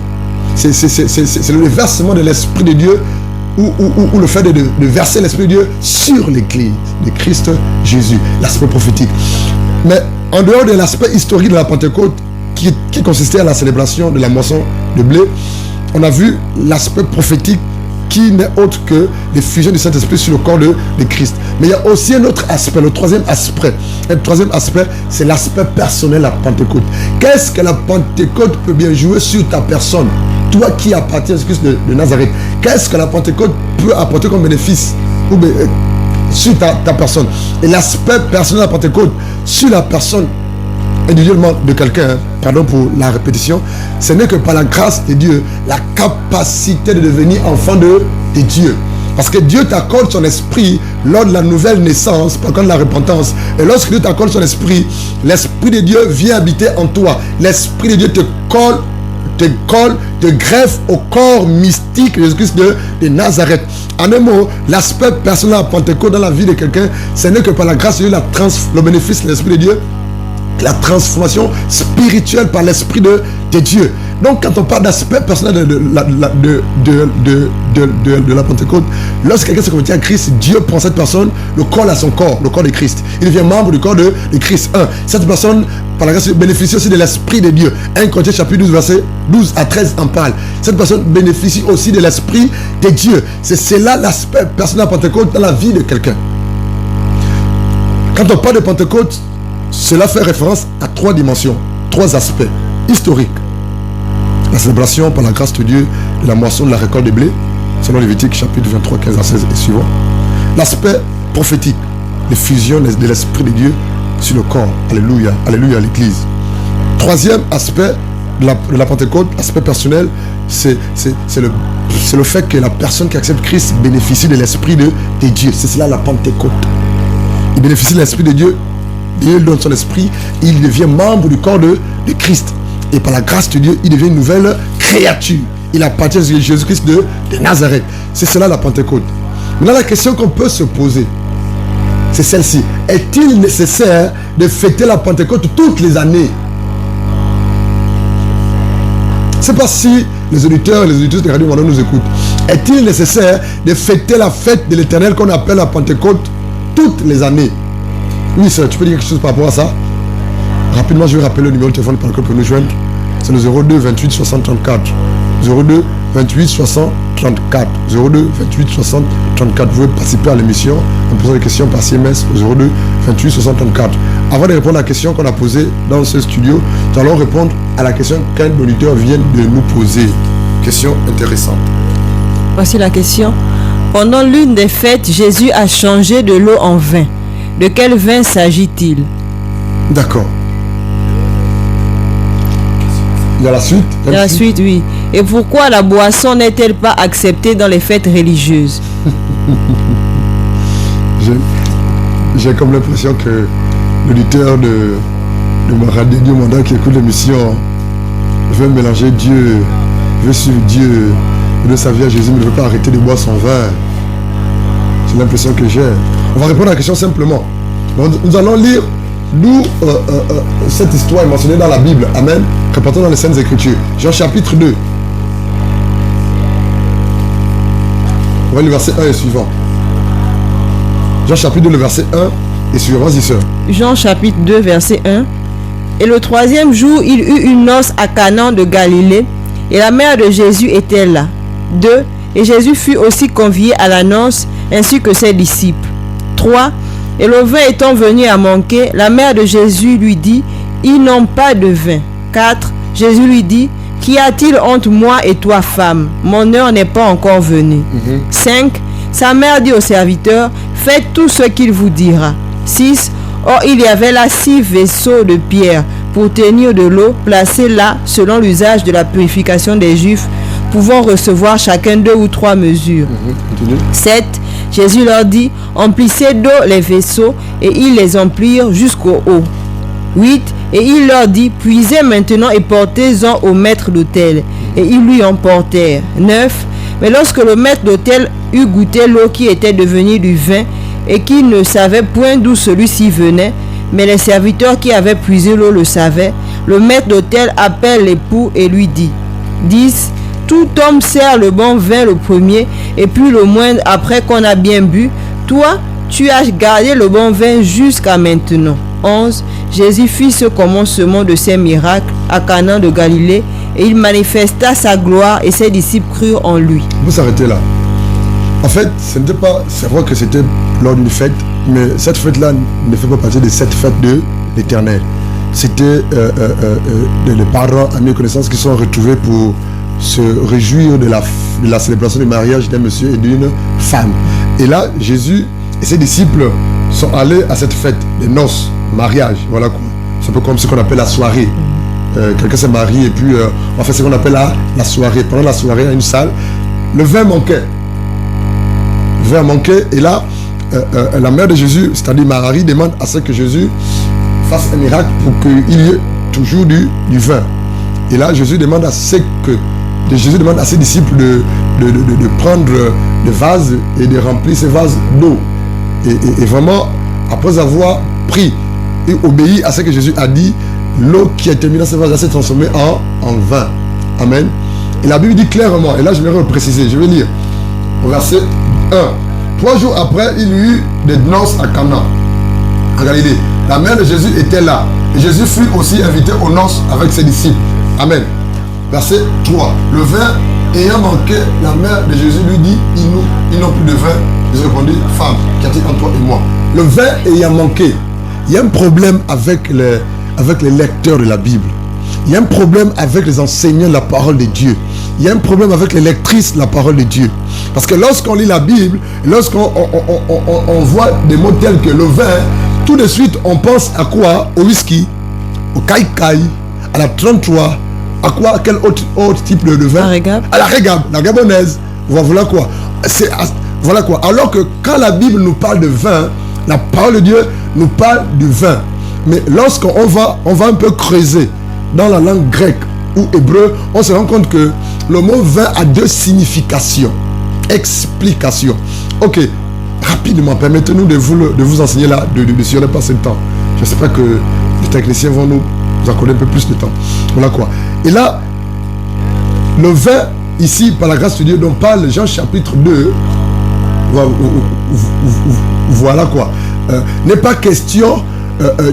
C'est le versement de l'Esprit de Dieu ou le fait de verser l'Esprit de Dieu sur l'église de Christ Jésus. L'aspect prophétique. Mais en dehors de l'aspect historique de la Pentecôte qui consistait à la célébration de la moisson de blé, on a vu l'aspect prophétique qui n'est autre que les fusions du Saint-Esprit sur le corps de Christ. Mais il y a aussi un autre aspect, le troisième aspect. Le troisième aspect, c'est l'aspect personnel de la Pentecôte. Qu'est-ce que la Pentecôte peut bien jouer sur ta personne? Toi qui appartiens à Christ de Nazareth, qu'est-ce que la Pentecôte peut apporter comme bénéfice sur ta personne? Et l'aspect personnel de la Pentecôte sur la personne individuellement de quelqu'un, pardon pour la répétition, ce n'est que par la grâce de Dieu, la capacité de devenir enfant de Dieu. Parce que Dieu t'accorde son esprit lors de la nouvelle naissance, par contre la repentance. Et lorsque Dieu t'accorde son esprit, l'esprit de Dieu vient habiter en toi. L'esprit de Dieu te greffe au corps mystique de Jésus-Christ de Nazareth. En un mot, l'aspect personnel de la Pentecôte dans la vie de quelqu'un, ce n'est que par la grâce de Dieu, le bénéfice de l'esprit de Dieu, la transformation spirituelle par l'esprit de Dieu. Donc quand on parle d'aspect personnel de la Pentecôte, lorsque quelqu'un se convertit à Christ, Dieu prend cette personne, le colle à son corps, le corps de Christ. Il devient membre du corps de Christ. Cette personne, par la grâce, bénéficie aussi de l'esprit de Dieu. 1 Corinthiens chapitre 12, verset 12 à 13 en parle. Cette personne bénéficie aussi de l'esprit de Dieu. C'est là l'aspect personnel de la Pentecôte dans la vie de quelqu'un. Quand on parle de Pentecôte, cela fait référence à trois dimensions, trois aspects historiques. La célébration par la grâce de Dieu de la moisson de la récolte de blé, selon Lévitique chapitre 23, 15 à 16 et suivant. L'aspect prophétique, l'effusion de l'Esprit de Dieu sur le corps. Alléluia, alléluia à l'église. Troisième aspect de la Pentecôte, aspect personnel, c'est le fait que la personne qui accepte Christ bénéficie de l'Esprit de Dieu. C'est cela la Pentecôte. Il bénéficie de l'Esprit de Dieu. Dieu donne son esprit, il devient membre du corps de Christ. Et par la grâce de Dieu, il devient une nouvelle créature. Il appartient à Jésus-Christ de Nazareth. C'est cela la Pentecôte. Maintenant, la question qu'on peut se poser, c'est celle-ci. Est-il nécessaire de fêter la Pentecôte toutes les années? Je ne sais pas si les auditeurs et les auditrices de Radio Manda nous écoutent. Est-il nécessaire de fêter la fête de l'Éternel qu'on appelle la Pentecôte toutes les années? Oui, sœur, tu peux dire quelque chose par rapport à ça? Rapidement, je vais rappeler le numéro de téléphone par lequel vous pouvez nous joindre. C'est le 02 28 60 34. 02 28 60 34. 02 28 60 34. Vous pouvez participer à l'émission en posant des questions par CMS au 02 28 60 34. Avant de répondre à la question qu'on a posée dans ce studio, nous allons répondre à la question qu'un auditeur vient de nous poser. Question intéressante. Voici la question. Pendant l'une des fêtes, Jésus a changé de l'eau en vin. De quel vin s'agit-il? D'accord. Il y a la suite. Il y a la suite, oui. Et pourquoi la boisson n'est-elle pas acceptée dans les fêtes religieuses? J'ai comme l'impression que l'auditeur de ma radio Manda qui écoute l'émission veut mélanger Dieu, veut suivre Dieu, veut servir à Jésus, mais ne veut pas arrêter de boire son vin. C'est l'impression que j'ai. On va répondre à la question simplement. Nous allons lire d'où cette histoire est mentionnée dans la Bible. Amen. Repartons dans les Saintes Écritures. Jean chapitre 2. On va lire le verset 1 et suivant. Jean chapitre 2, le verset 1 et suivant. Vas-y, sœur. Jean chapitre 2, verset 1. Et le troisième jour, il eut une noce à Cana de Galilée, et la mère de Jésus était là. 2. Et Jésus fut aussi convié à la noce, ainsi que ses disciples. 3. Et le vin étant venu à manquer, la mère de Jésus lui dit, ils n'ont pas de vin. 4. Jésus lui dit, qu'y a-t-il entre moi et toi, femme? Mon heure n'est pas encore venue. 5. Sa mère dit au serviteur, faites tout ce qu'il vous dira. 6. Or, il y avait là 6 vaisseaux de pierre pour tenir de l'eau, placés là selon l'usage de la purification des Juifs, pouvant recevoir chacun 2 ou 3 mesures. 7. Jésus leur dit, emplissez d'eau les vaisseaux, et ils les emplirent jusqu'au haut. 8. Et il leur dit, puisez maintenant et portez-en au maître d'hôtel. Et ils lui en portèrent. 9. Mais lorsque le maître d'hôtel eut goûté l'eau qui était devenue du vin, et qu'il ne savait point d'où celui-ci venait, mais les serviteurs qui avaient puisé l'eau le savaient, le maître d'hôtel appelle l'époux et lui dit, 10. Tout homme sert le bon vin le premier, et puis le moindre après qu'on a bien bu. Toi, tu as gardé le bon vin jusqu'à maintenant. 11. Jésus fit ce commencement de ses miracles à Cana de Galilée, et il manifesta sa gloire, et ses disciples crurent en lui. Vous s'arrêtez là. En fait, ce n'était pas, c'est vrai que c'était lors d'une fête, mais cette fête-là ne fait pas partie de cette fête de l'Éternel. C'était les parents, amis et connaissances qui sont retrouvés pour se réjouir de la célébration du mariage d'un monsieur et d'une femme. Et là, Jésus et ses disciples sont allés à cette fête des noces, mariage, voilà quoi. C'est un peu comme ce qu'on appelle la soirée. Quelqu'un s'est marié et puis on fait ce qu'on appelle la soirée. Pendant la soirée, à une salle, le vin manquait. Le vin manquait et là, la mère de Jésus, c'est-à-dire Marie, demande à ce que Jésus fasse un miracle pour qu'il y ait toujours du vin. Et là, Jésus demande à ses disciples de prendre des vases et de remplir ces vases d'eau. Et vraiment, après avoir pris et obéi à ce que Jésus a dit, l'eau qui a été mise dans ces vases s'est transformée en vin. Amen. Et la Bible dit clairement, et là je vais le préciser, je vais lire au verset 1. 3 jours après, il y eut des noces à Cana, en Galilée. La mère de Jésus était là. Et Jésus fut aussi invité aux noces avec ses disciples. Amen. Verset 3. Le vin ayant manqué, la mère de Jésus lui dit, ils n'ont plus de vin. Jésus répondit, femme, qu'y a-t-il entre toi et moi? Le vin ayant manqué. Il y a un problème avec les lecteurs de la Bible. Il y a un problème avec les enseignants de la parole de Dieu. Il y a un problème avec les lectrices de la parole de Dieu. Parce que lorsqu'on lit la Bible, lorsqu'on voit des mots tels que le vin, tout de suite on pense à quoi? Au whisky, au kai-kai, à la 33, à quoi? À quel autre type de vin? À la régab, la gabonaise. Voilà quoi. Voilà quoi. Alors que quand la Bible nous parle de vin, la parole de Dieu nous parle du vin. Mais lorsqu'on va un peu creuser dans la langue grecque ou hébreu, on se rend compte que le mot vin a 2 significations. Explication. Ok, rapidement, permettez-nous de vous enseigner là, si on n'a pas ce temps. Je ne sais pas que les techniciens vont nous accorder un peu plus de temps. Voilà quoi. Et là, le vin, ici, par la grâce de Dieu, dont parle Jean chapitre 2, voilà quoi. N'est pas question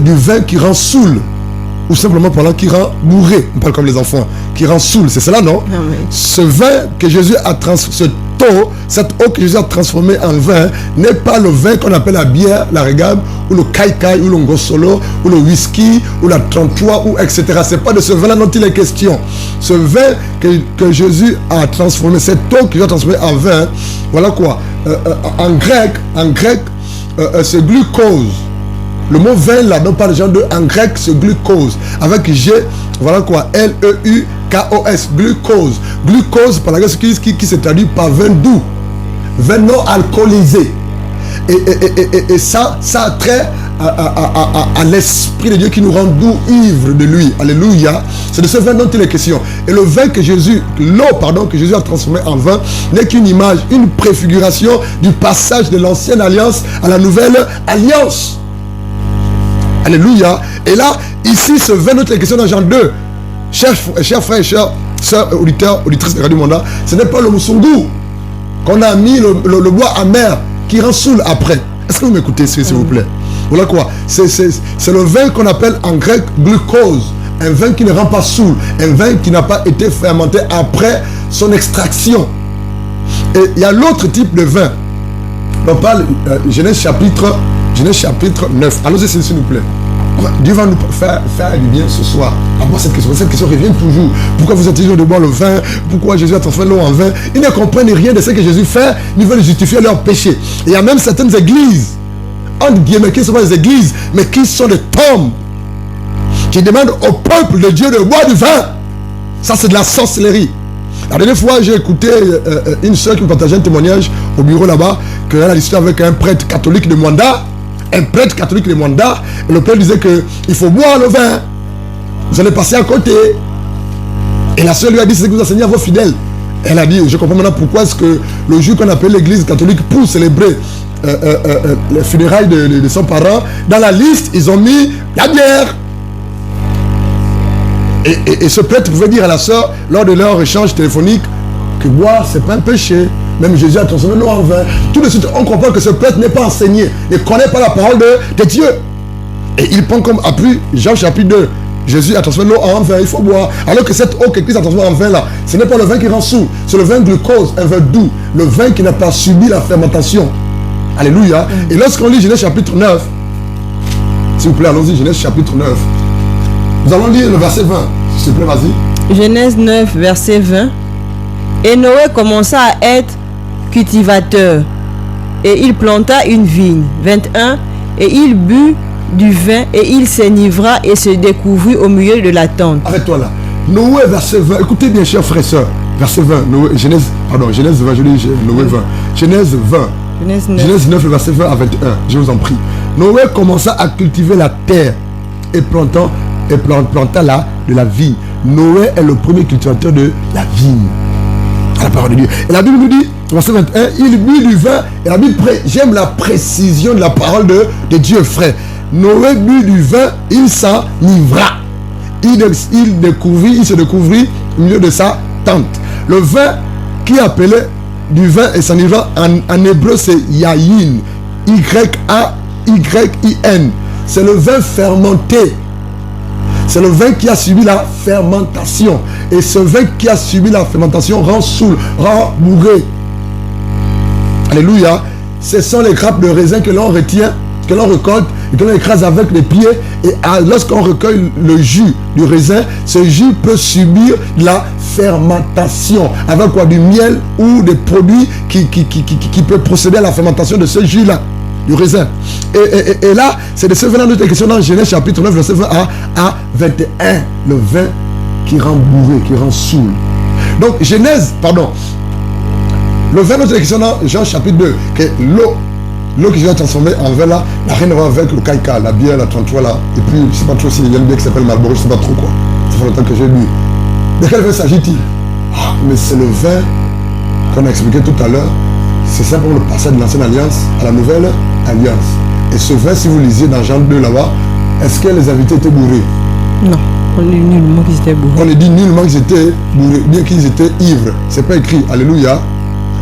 du vin qui rend saoul, ou simplement parlant qui rend bourré. On parle comme les enfants, qui rend saoul, c'est cela, non? Amen. Ce vin que Jésus a transformé, cette eau que Jésus a transformée en vin, n'est pas le vin qu'on appelle la bière, la régab, ou le kai-kai, ou le ngosolo, ou le whisky, ou la 33, ou etc. C'est pas de ce vin-là dont il est question. Ce vin que Jésus a transformé, cette eau que Jésus a transformée en vin, voilà quoi. En grec, c'est glucose. Le mot vin là dont parle Jean 2 en grec c'est glucose avec G, voilà quoi, L-E-U-K-O-S, glucose. Glucose par la grâce qui se traduit par vin doux, vin non alcoolisé. Et ça a trait à l'esprit de Dieu qui nous rend doux, ivre de lui. Alléluia. C'est de ce vin dont il est question. Et le vin que Jésus, l'eau pardon que Jésus a transformé en vin n'est qu'une image, une préfiguration du passage de l'ancienne alliance à la nouvelle alliance. Alléluia. Et là, ici, ce vin dont il est question dans Jean 2, chers frères et chers sœurs, auditeurs, auditrices de Radio Manda, ce n'est pas le moussoungou qu'on a mis, le bois amer qui rend saoul après. Est-ce que vous m'écoutez, s'il vous plaît? Voilà quoi. C'est le vin qu'on appelle en grec glucose. Un vin qui ne rend pas saoul. Un vin qui n'a pas été fermenté après son extraction. Et il y a l'autre type de vin. On parle Genèse chapitre 9. Allons-y s'il vous plaît. Dieu va nous faire du bien ce soir. D'abord cette question revient toujours. Pourquoi vous êtes toujours de boire le vin? Pourquoi Jésus a transformé l'eau en vin? Ils ne comprennent rien de ce que Jésus fait. Ils veulent justifier leur péché. Et il y a même certaines églises entre guillemets, qui ne sont pas des églises, mais qui sont des tombes, qui demandent au peuple de Dieu de boire du vin. Ça, c'est de la sorcellerie. La dernière fois, j'ai écouté une soeur qui me partageait un témoignage au bureau là-bas, qu'elle a discuté avec un prêtre catholique de Mwanda. Un prêtre catholique de Mwanda. Et le prêtre disait qu'il faut boire le vin. Vous allez passer à côté. Et la soeur lui a dit, c'est ce que vous enseignez à vos fidèles. Elle a dit, je comprends maintenant pourquoi est-ce que le jour qu'on appelle l'église catholique pour célébrer les funérailles de son parent, dans la liste, ils ont mis la bière. Et ce prêtre pouvait dire à la sœur, lors de leur échange téléphonique, que boire, c'est pas un péché. Même Jésus a transformé l'eau en vin. Tout de suite, on comprend que ce prêtre n'est pas enseigné, ne connaît pas la parole de Dieu. Et il prend comme appui Jean chapitre 2. Jésus a transformé l'eau en vin, il faut boire. Alors que cette eau que Christ a transformée en vin là, ce n'est pas le vin qui rend sourd, c'est le vin glucose, un vin doux, le vin qui n'a pas subi la fermentation. Alléluia. Et lorsqu'on lit Genèse chapitre 9, s'il vous plaît, allons-y, Genèse chapitre 9. Nous allons lire le verset 20. S'il vous plaît, vas-y. Genèse 9, verset 20. Et Noé commença à être cultivateur, et il planta une vigne. 21. Et il but du vin, et il s'enivra et se découvrit au milieu de la tente. Arrête-toi là. Noé, verset 20. Écoutez bien, chers frères et sœurs. Verset 20. Noé, Genèse 20, je dis Noé 20. Genèse 20. Genèse 9, verset 20 à 21. Je vous en prie. Noé commença à cultiver la terre et planta de la vigne. Noé est le premier cultivateur de la vigne. À la parole de Dieu. Et la Bible nous dit, verset 21, il but du vin. Et la Bible, j'aime la précision de la parole de Dieu, frère. Noé but du vin, il s'enivra. Il se découvrit au milieu de sa tente. Le vin qui appelait du vin et s'enivra en hébreu, c'est yaïn. Y-A-Y-I-N. C'est le vin fermenté. C'est le vin qui a subi la fermentation. Et ce vin qui a subi la fermentation rend saoul, rend bourré. Alléluia. Ce sont les grappes de raisin que l'on retient, que l'on récolte et que l'on écrase avec les pieds. Et lorsqu'on recueille le jus du raisin, ce jus peut subir la fermentation. Avec quoi? Du miel ou des produits qui peuvent procéder à la fermentation de ce jus-là. Du raisin. Et là, c'est de ce vin dont il est question dans Genèse chapitre 9, verset 20 à 21. Le vin qui rend bourré, qui rend saoul. Donc, le vin dont il est question dans Jean chapitre 2, que l'eau qui vient transformer en vin là, n'a rien à voir avec le caïca, la bière, la 33 là. Et puis, je ne sais pas trop s'il y a une bière qui s'appelle Marlboro, je ne sais pas trop quoi. Ça fait longtemps que j'ai bu. De quel vin s'agit-il? Mais c'est le vin qu'on a expliqué tout à l'heure. C'est simplement le passage de l'ancienne alliance à la nouvelle alliance. Et ce vin, si vous lisiez dans Jean 2 là-bas, est-ce que les invités étaient bourrés? Non, on dit nullement qu'ils étaient bourrés. On dit nullement qu'ils étaient bourrés, bien qu'ils étaient ivres. C'est pas écrit. Alléluia.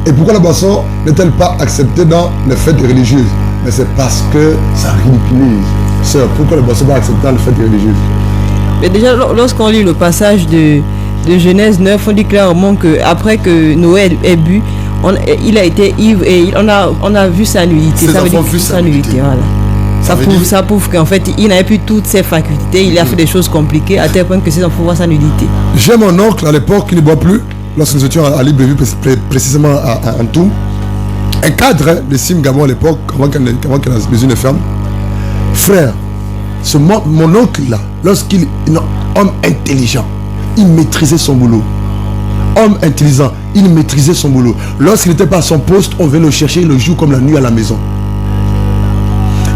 Et pourquoi la boisson n'est-elle pas acceptée dans les fêtes religieuses? Mais c'est parce que ça ridiculise. Sœur, pourquoi la boisson n'est pas acceptée dans les fêtes religieuses? Mais déjà, lorsqu'on lit le passage de Genèse 9, on dit clairement qu'après que Noé ait bu, il a été ivre et on a vu sa nudité. Ça veut dire sa nudité. Voilà. Ça prouve qu'en fait, il n'avait plus toutes ses facultés. Il a fait des choses compliquées à tel point que ses enfants voient sa nudité. J'ai mon oncle à l'époque qui ne boit plus, lorsque nous étions à Libreville, précisément à Antoum. Un cadre de Sim Gabon à l'époque, avant que les usines ne ferment. Frère, mon oncle là, lorsqu'il est un homme intelligent, il maîtrisait son boulot. Homme intelligent, il maîtrisait son boulot. Lorsqu'il n'était pas à son poste, on venait le chercher le jour comme la nuit à la maison.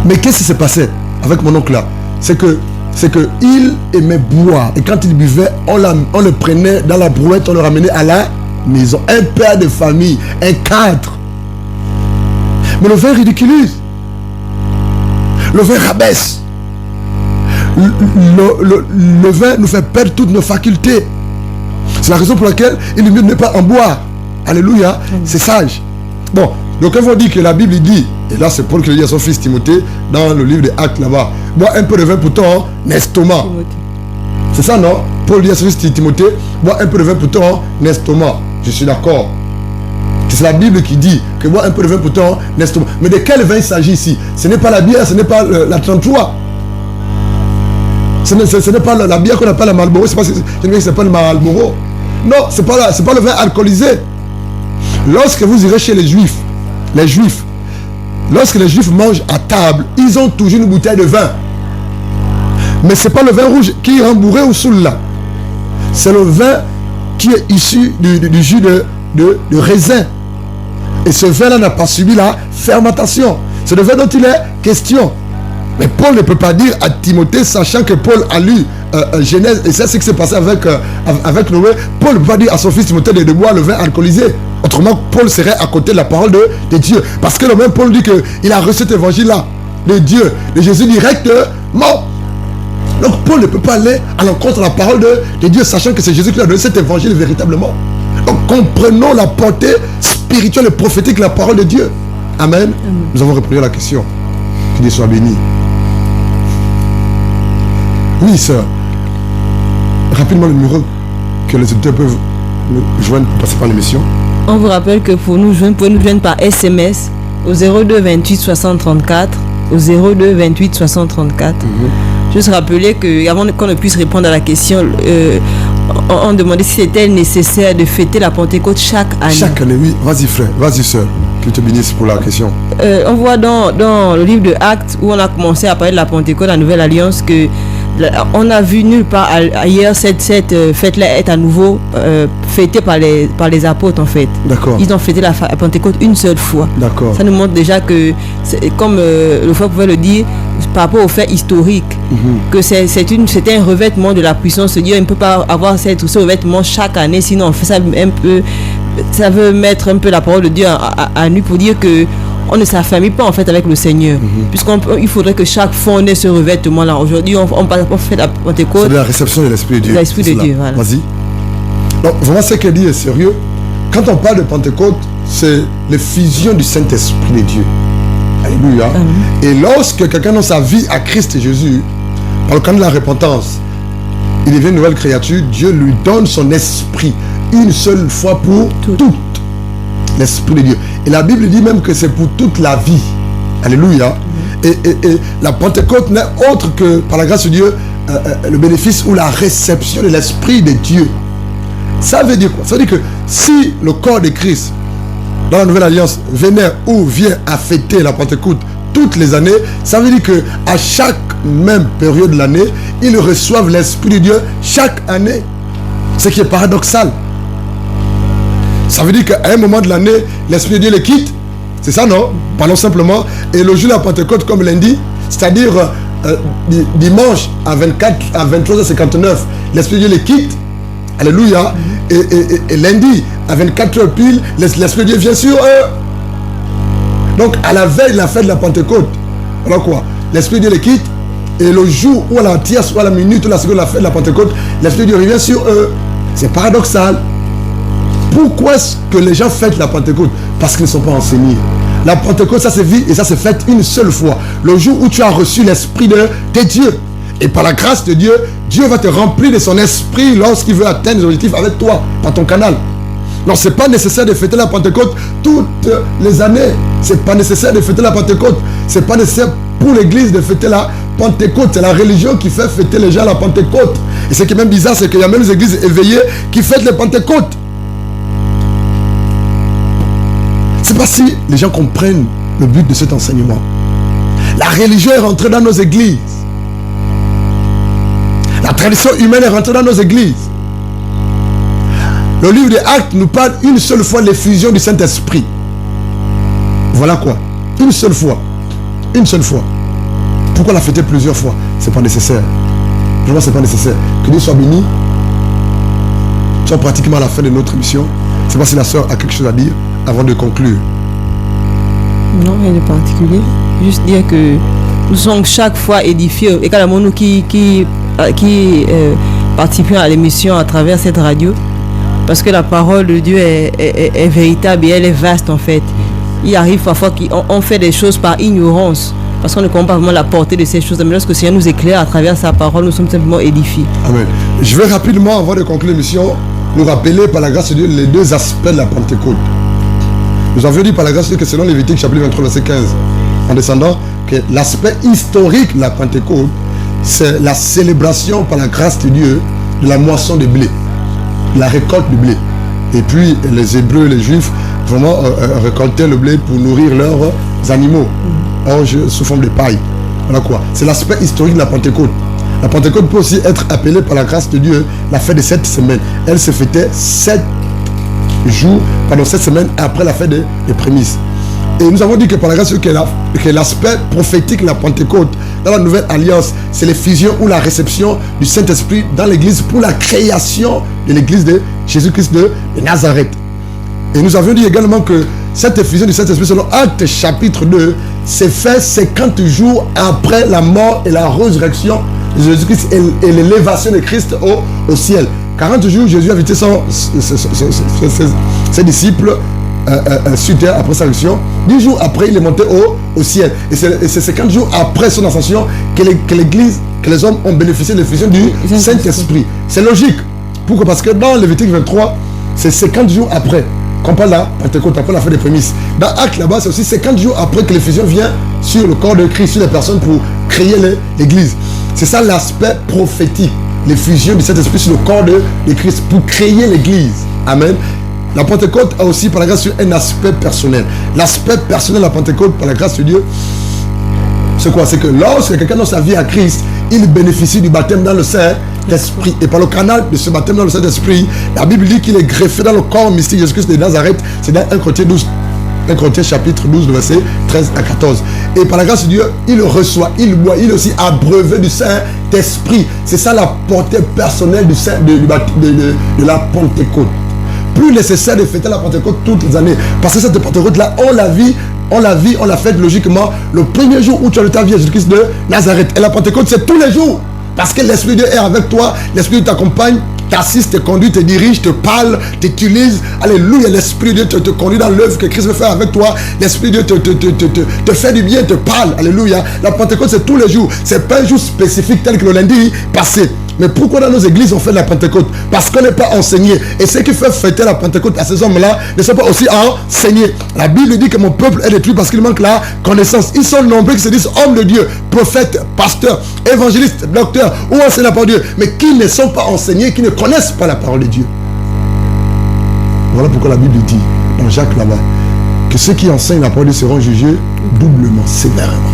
Mais qu'est-ce qui s'est passé avec mon oncle là? C'est que il aimait boire. Et quand il buvait, on le prenait dans la brouette, on le ramenait à la maison. Un père de famille, un cadre. Mais le vin ridiculise. Le vin rabaisse. Le vin nous fait perdre toutes nos facultés. C'est la raison pour laquelle il est mieux de ne pas en boire. Alléluia. C'est sage. Bon, donc on va dire que la Bible dit, et là c'est Paul qui le dit à son fils Timothée, dans le livre des Actes là-bas, bois un peu de vin pour ton estomac. C'est ça, non? Paul dit à son fils Timothée, bois un peu de vin pour ton estomac. Je suis d'accord. C'est la Bible qui dit que bois un peu de vin pour ton estomac. Mais de quel vin il s'agit ici? Ce n'est pas la bière, ce n'est pas la 33. Ce n'est pas la bière qu'on appelle la Marlboro, c'est pas une bière qui s'appelle Marlboro. Non, c'est pas le vin alcoolisé. Lorsque vous irez chez les juifs, lorsque les Juifs mangent à table, ils ont toujours une bouteille de vin. Mais ce n'est pas le vin rouge qui est rembourré ou saoul là. C'est le vin qui est issu du jus de raisin. Et ce vin-là n'a pas subi la fermentation. C'est le vin dont il est question. Mais Paul ne peut pas dire à Timothée, sachant que Paul a lu Genèse, et c'est ce qui s'est passé avec Noé. Paul ne peut pas dire à son fils Timothée de boire le vin alcoolisé. Autrement, Paul serait à côté de la parole de Dieu. Parce que le même Paul dit qu'il a reçu cet évangile-là de Dieu, de Jésus directement. Donc Paul ne peut pas aller à l'encontre de la parole de Dieu, sachant que c'est Jésus qui a donné cet évangile véritablement. Donc comprenons la portée spirituelle et prophétique de la parole de Dieu. Amen. Nous avons répondu à la question. Que Dieu soit béni. Oui, sœur. Rapidement le numéro que les auditeurs peuvent nous joindre pour passer par l'émission. On vous rappelle que pour nous joindre, vous pouvez nous joindre par SMS au 02 28 60 34, au 02 28 60 34. Juste rappeler que avant qu'on ne puisse répondre à la question, on demandait si c'était nécessaire de fêter la Pentecôte chaque année. Chaque année, oui. Vas-y frère, vas-y sœur. Que te bénisse pour la question. On voit dans le livre de Actes où on a commencé à parler de la Pentecôte, la Nouvelle Alliance, que on a vu nulle part ailleurs cette fête-là être à nouveau fêtée par les apôtres en fait. D'accord. Ils ont fêté la Pentecôte une seule fois. D'accord. Ça nous montre déjà que, comme le frère pouvait le dire, par rapport au fait historique, que c'était un revêtement de la puissance de Dieu. On ne peut pas avoir ce revêtement chaque année, sinon on fait ça un peu. Ça veut mettre un peu la parole de Dieu à nu pour dire que on ne s'affamit pas en fait avec le Seigneur, puisqu'il faudrait que chaque fois on ait ce revêtement là. Aujourd'hui on fait la Pentecôte. C'est la réception de l'Esprit de Dieu. L'Esprit de Dieu, voilà. Vas-y. Donc vraiment ce qu'elle dit est sérieux. Quand on parle de Pentecôte, c'est l'effusion du Saint-Esprit de Dieu. Alléluia. Et lorsque quelqu'un dans sa vie à Christ Jésus, par le canal de la repentance, il devient une nouvelle créature, Dieu lui donne son esprit une seule fois pour toutes. L'Esprit de Dieu. Et la Bible dit même que c'est pour toute la vie. Alléluia. Et la Pentecôte n'est autre que, par la grâce de Dieu, le bénéfice ou la réception de l'Esprit de Dieu. Ça veut dire quoi? Ça veut dire que si le corps de Christ, dans la Nouvelle Alliance, venait ou vient à fêter la Pentecôte toutes les années, ça veut dire qu'à chaque même période de l'année, ils reçoivent l'Esprit de Dieu chaque année. Ce qui est paradoxal. Ça veut dire qu'à un moment de l'année, l'Esprit de Dieu les quitte. C'est ça, non? Parlons simplement. Et le jour de la Pentecôte, comme lundi, c'est-à-dire dimanche à 23h59, l'Esprit de Dieu les quitte. Alléluia. Et lundi, à 24h pile, l'Esprit de Dieu vient sur eux. Donc, à la veille de la fête de la Pentecôte, alors quoi? L'Esprit de Dieu les quitte. Et le jour où à la tierce, ou à la minute, ou la seconde de la fête de la Pentecôte, l'Esprit de Dieu revient sur eux. C'est paradoxal. Pourquoi est-ce que les gens fêtent la Pentecôte? Parce qu'ils ne sont pas enseignés. La Pentecôte, ça se vit et ça se fête une seule fois. Le jour où tu as reçu l'Esprit de Dieu. Et par la grâce de Dieu, Dieu va te remplir de son esprit lorsqu'il veut atteindre des objectifs avec toi, par ton canal. Non, ce n'est pas nécessaire de fêter la Pentecôte toutes les années. Ce n'est pas nécessaire de fêter la Pentecôte. Ce n'est pas nécessaire pour l'église de fêter la Pentecôte. C'est la religion qui fait fêter les gens à la Pentecôte. Et ce qui est même bizarre, c'est qu'il y a même des églises éveillées qui fêtent les Pentecôtes. C'est pas si les gens comprennent le but de cet enseignement. La religion est rentrée dans nos églises. La tradition humaine est rentrée dans nos églises. Le livre des Actes nous parle une seule fois de l'effusion du Saint-Esprit. Voilà quoi. Une seule fois. Une seule fois. Pourquoi la fêter plusieurs fois? C'est pas nécessaire. Je vois que c'est pas nécessaire. Que Dieu soit béni. Nous sommes pratiquement à la fin de notre émission. Je ne sais pas si la sœur a quelque chose à dire avant de conclure. Non, rien de particulier. Juste dire que nous sommes chaque fois édifiés, également nous qui participons à l'émission à travers cette radio, parce que la parole de Dieu est véritable et elle est vaste en fait. Il arrive parfois qu'on fait des choses par ignorance, parce qu'on ne comprend pas vraiment la portée de ces choses. Mais lorsque le Seigneur nous éclaire à travers sa parole, nous sommes simplement édifiés. Amen. Je vais rapidement, avant de conclure l'émission, nous rappeler par la grâce de Dieu les deux aspects de la Pentecôte. Nous avions dit par la grâce de Dieu que selon Lévitique chapitre 23 verset 15, en descendant, que l'aspect historique de la Pentecôte, c'est la célébration par la grâce de Dieu de la moisson de blé, la récolte du blé. Et puis les Hébreux, les Juifs vraiment récoltaient le blé pour nourrir leurs animaux, sous forme de paille. Voilà quoi. C'est l'aspect historique de la Pentecôte. La Pentecôte peut aussi être appelée par la grâce de Dieu la fête de 7 semaines. Elle se fêtait 7 jours, pendant 7 semaines après la fête des prémices. Et nous avons dit que par la grâce de Dieu, que l'aspect prophétique de la Pentecôte dans la nouvelle alliance, c'est l'effusion ou la réception du Saint-Esprit dans l'église pour la création de l'église de Jésus-Christ de Nazareth. Et nous avions dit également que cette effusion du Saint-Esprit selon Actes chapitre 2 s'est fait 50 jours après la mort et la résurrection de Jésus-Christ et l'élévation de Christ au ciel. 40 jours, Jésus a invité ses disciples sur terre après sa résurrection. 10 jours après, il est monté au ciel. Et c'est 50 jours après son ascension que l'église, que les hommes ont bénéficié de l'effusion du Saint-Esprit. C'est logique. Pourquoi? Parce que dans Lévitique 23, c'est 50 jours après qu'on parle de la Pentecôte, après la fête des prémices. Dans Actes là-bas, c'est aussi 50 jours après que l'effusion vient sur le corps de Christ, sur les personnes pour créer l'église. C'est ça l'aspect prophétique, l'effusion du Saint-Esprit sur le corps de Christ pour créer l'église. Amen. La Pentecôte a aussi, par la grâce de Dieu, un aspect personnel. L'aspect personnel de la Pentecôte, par la grâce de Dieu, c'est quoi? C'est que lorsque quelqu'un donne sa vie à Christ, il bénéficie du baptême dans le Saint-Esprit. Et par le canal de ce baptême dans le Saint-Esprit, la Bible dit qu'il est greffé dans le corps mystique de Jésus-Christ de Nazareth. C'est dans 1 Corinthiens 12. 1 Corinthiens chapitre 12, verset 13 à 14. Et par la grâce de Dieu, il reçoit, il boit, il est aussi abreuvé du Saint-Esprit. C'est ça la portée personnelle de la Pentecôte. Plus nécessaire de fêter la Pentecôte toutes les années. Parce que cette Pentecôte-là, on l'a faite logiquement le premier jour où tu as le ta vie à Jésus-Christ de Nazareth. Et la Pentecôte, c'est tous les jours. Parce que l'Esprit de Dieu est avec toi, l'Esprit de Dieu t'accompagne, t'assiste, te conduit, te dirige, te parle, t'utilise. Alléluia, l'Esprit de Dieu te conduit dans l'œuvre que Christ veut faire avec toi. L'Esprit de Dieu te fait du bien, te parle. Alléluia. La Pentecôte, c'est tous les jours. C'est pas un jour spécifique tel que le lundi passé. Mais pourquoi dans nos églises on fait la Pentecôte? Parce qu'on n'est pas enseigné. Et ceux qui font fêter la Pentecôte à ces hommes-là ne sont pas aussi enseignés. La Bible dit que mon peuple est détruit parce qu'il manque la connaissance. Ils sont nombreux qui se disent hommes de Dieu, prophètes, pasteurs, évangélistes, docteurs ou enseignants par Dieu, mais qui ne sont pas enseignés, qui ne connaissent pas la parole de Dieu. Voilà pourquoi la Bible dit dans Jacques là-bas que ceux qui enseignent la parole de Dieu seront jugés doublement, sévèrement.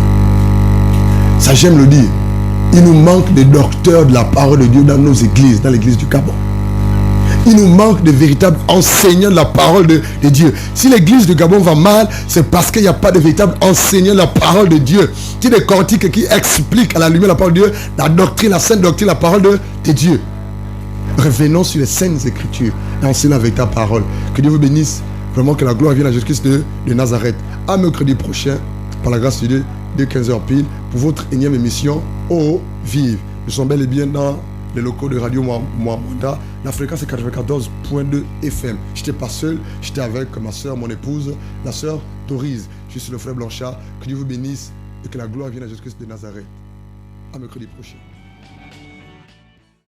Ça, j'aime le dire. Il nous manque des docteurs de la parole de Dieu dans nos églises, dans l'église du Gabon. Il nous manque de véritables enseignants de la parole de Dieu. Si l'église du Gabon va mal, c'est parce qu'il n'y a pas de véritables enseignants de la parole de Dieu. Qui décortiquent, qui expliquent à la lumière de la parole de Dieu, la doctrine, la sainte doctrine, la parole de Dieu. Revenons sur les saintes écritures et enseignons la véritable parole. Que Dieu vous bénisse. Vraiment que la gloire vienne à Jésus-Christ de Nazareth. À mercredi prochain, par la grâce de Dieu, de 15h pile, pour votre énième émission Au Vive. Nous sommes bel et bien dans les locaux de Radio Mwanda. La fréquence est 94.2 FM. Je n'étais pas seul, j'étais avec ma soeur, mon épouse, la soeur Dorise. Je suis le frère Blanchard. Que Dieu vous bénisse et que la gloire vienne à Jésus-Christ de Nazareth. À mercredi prochain.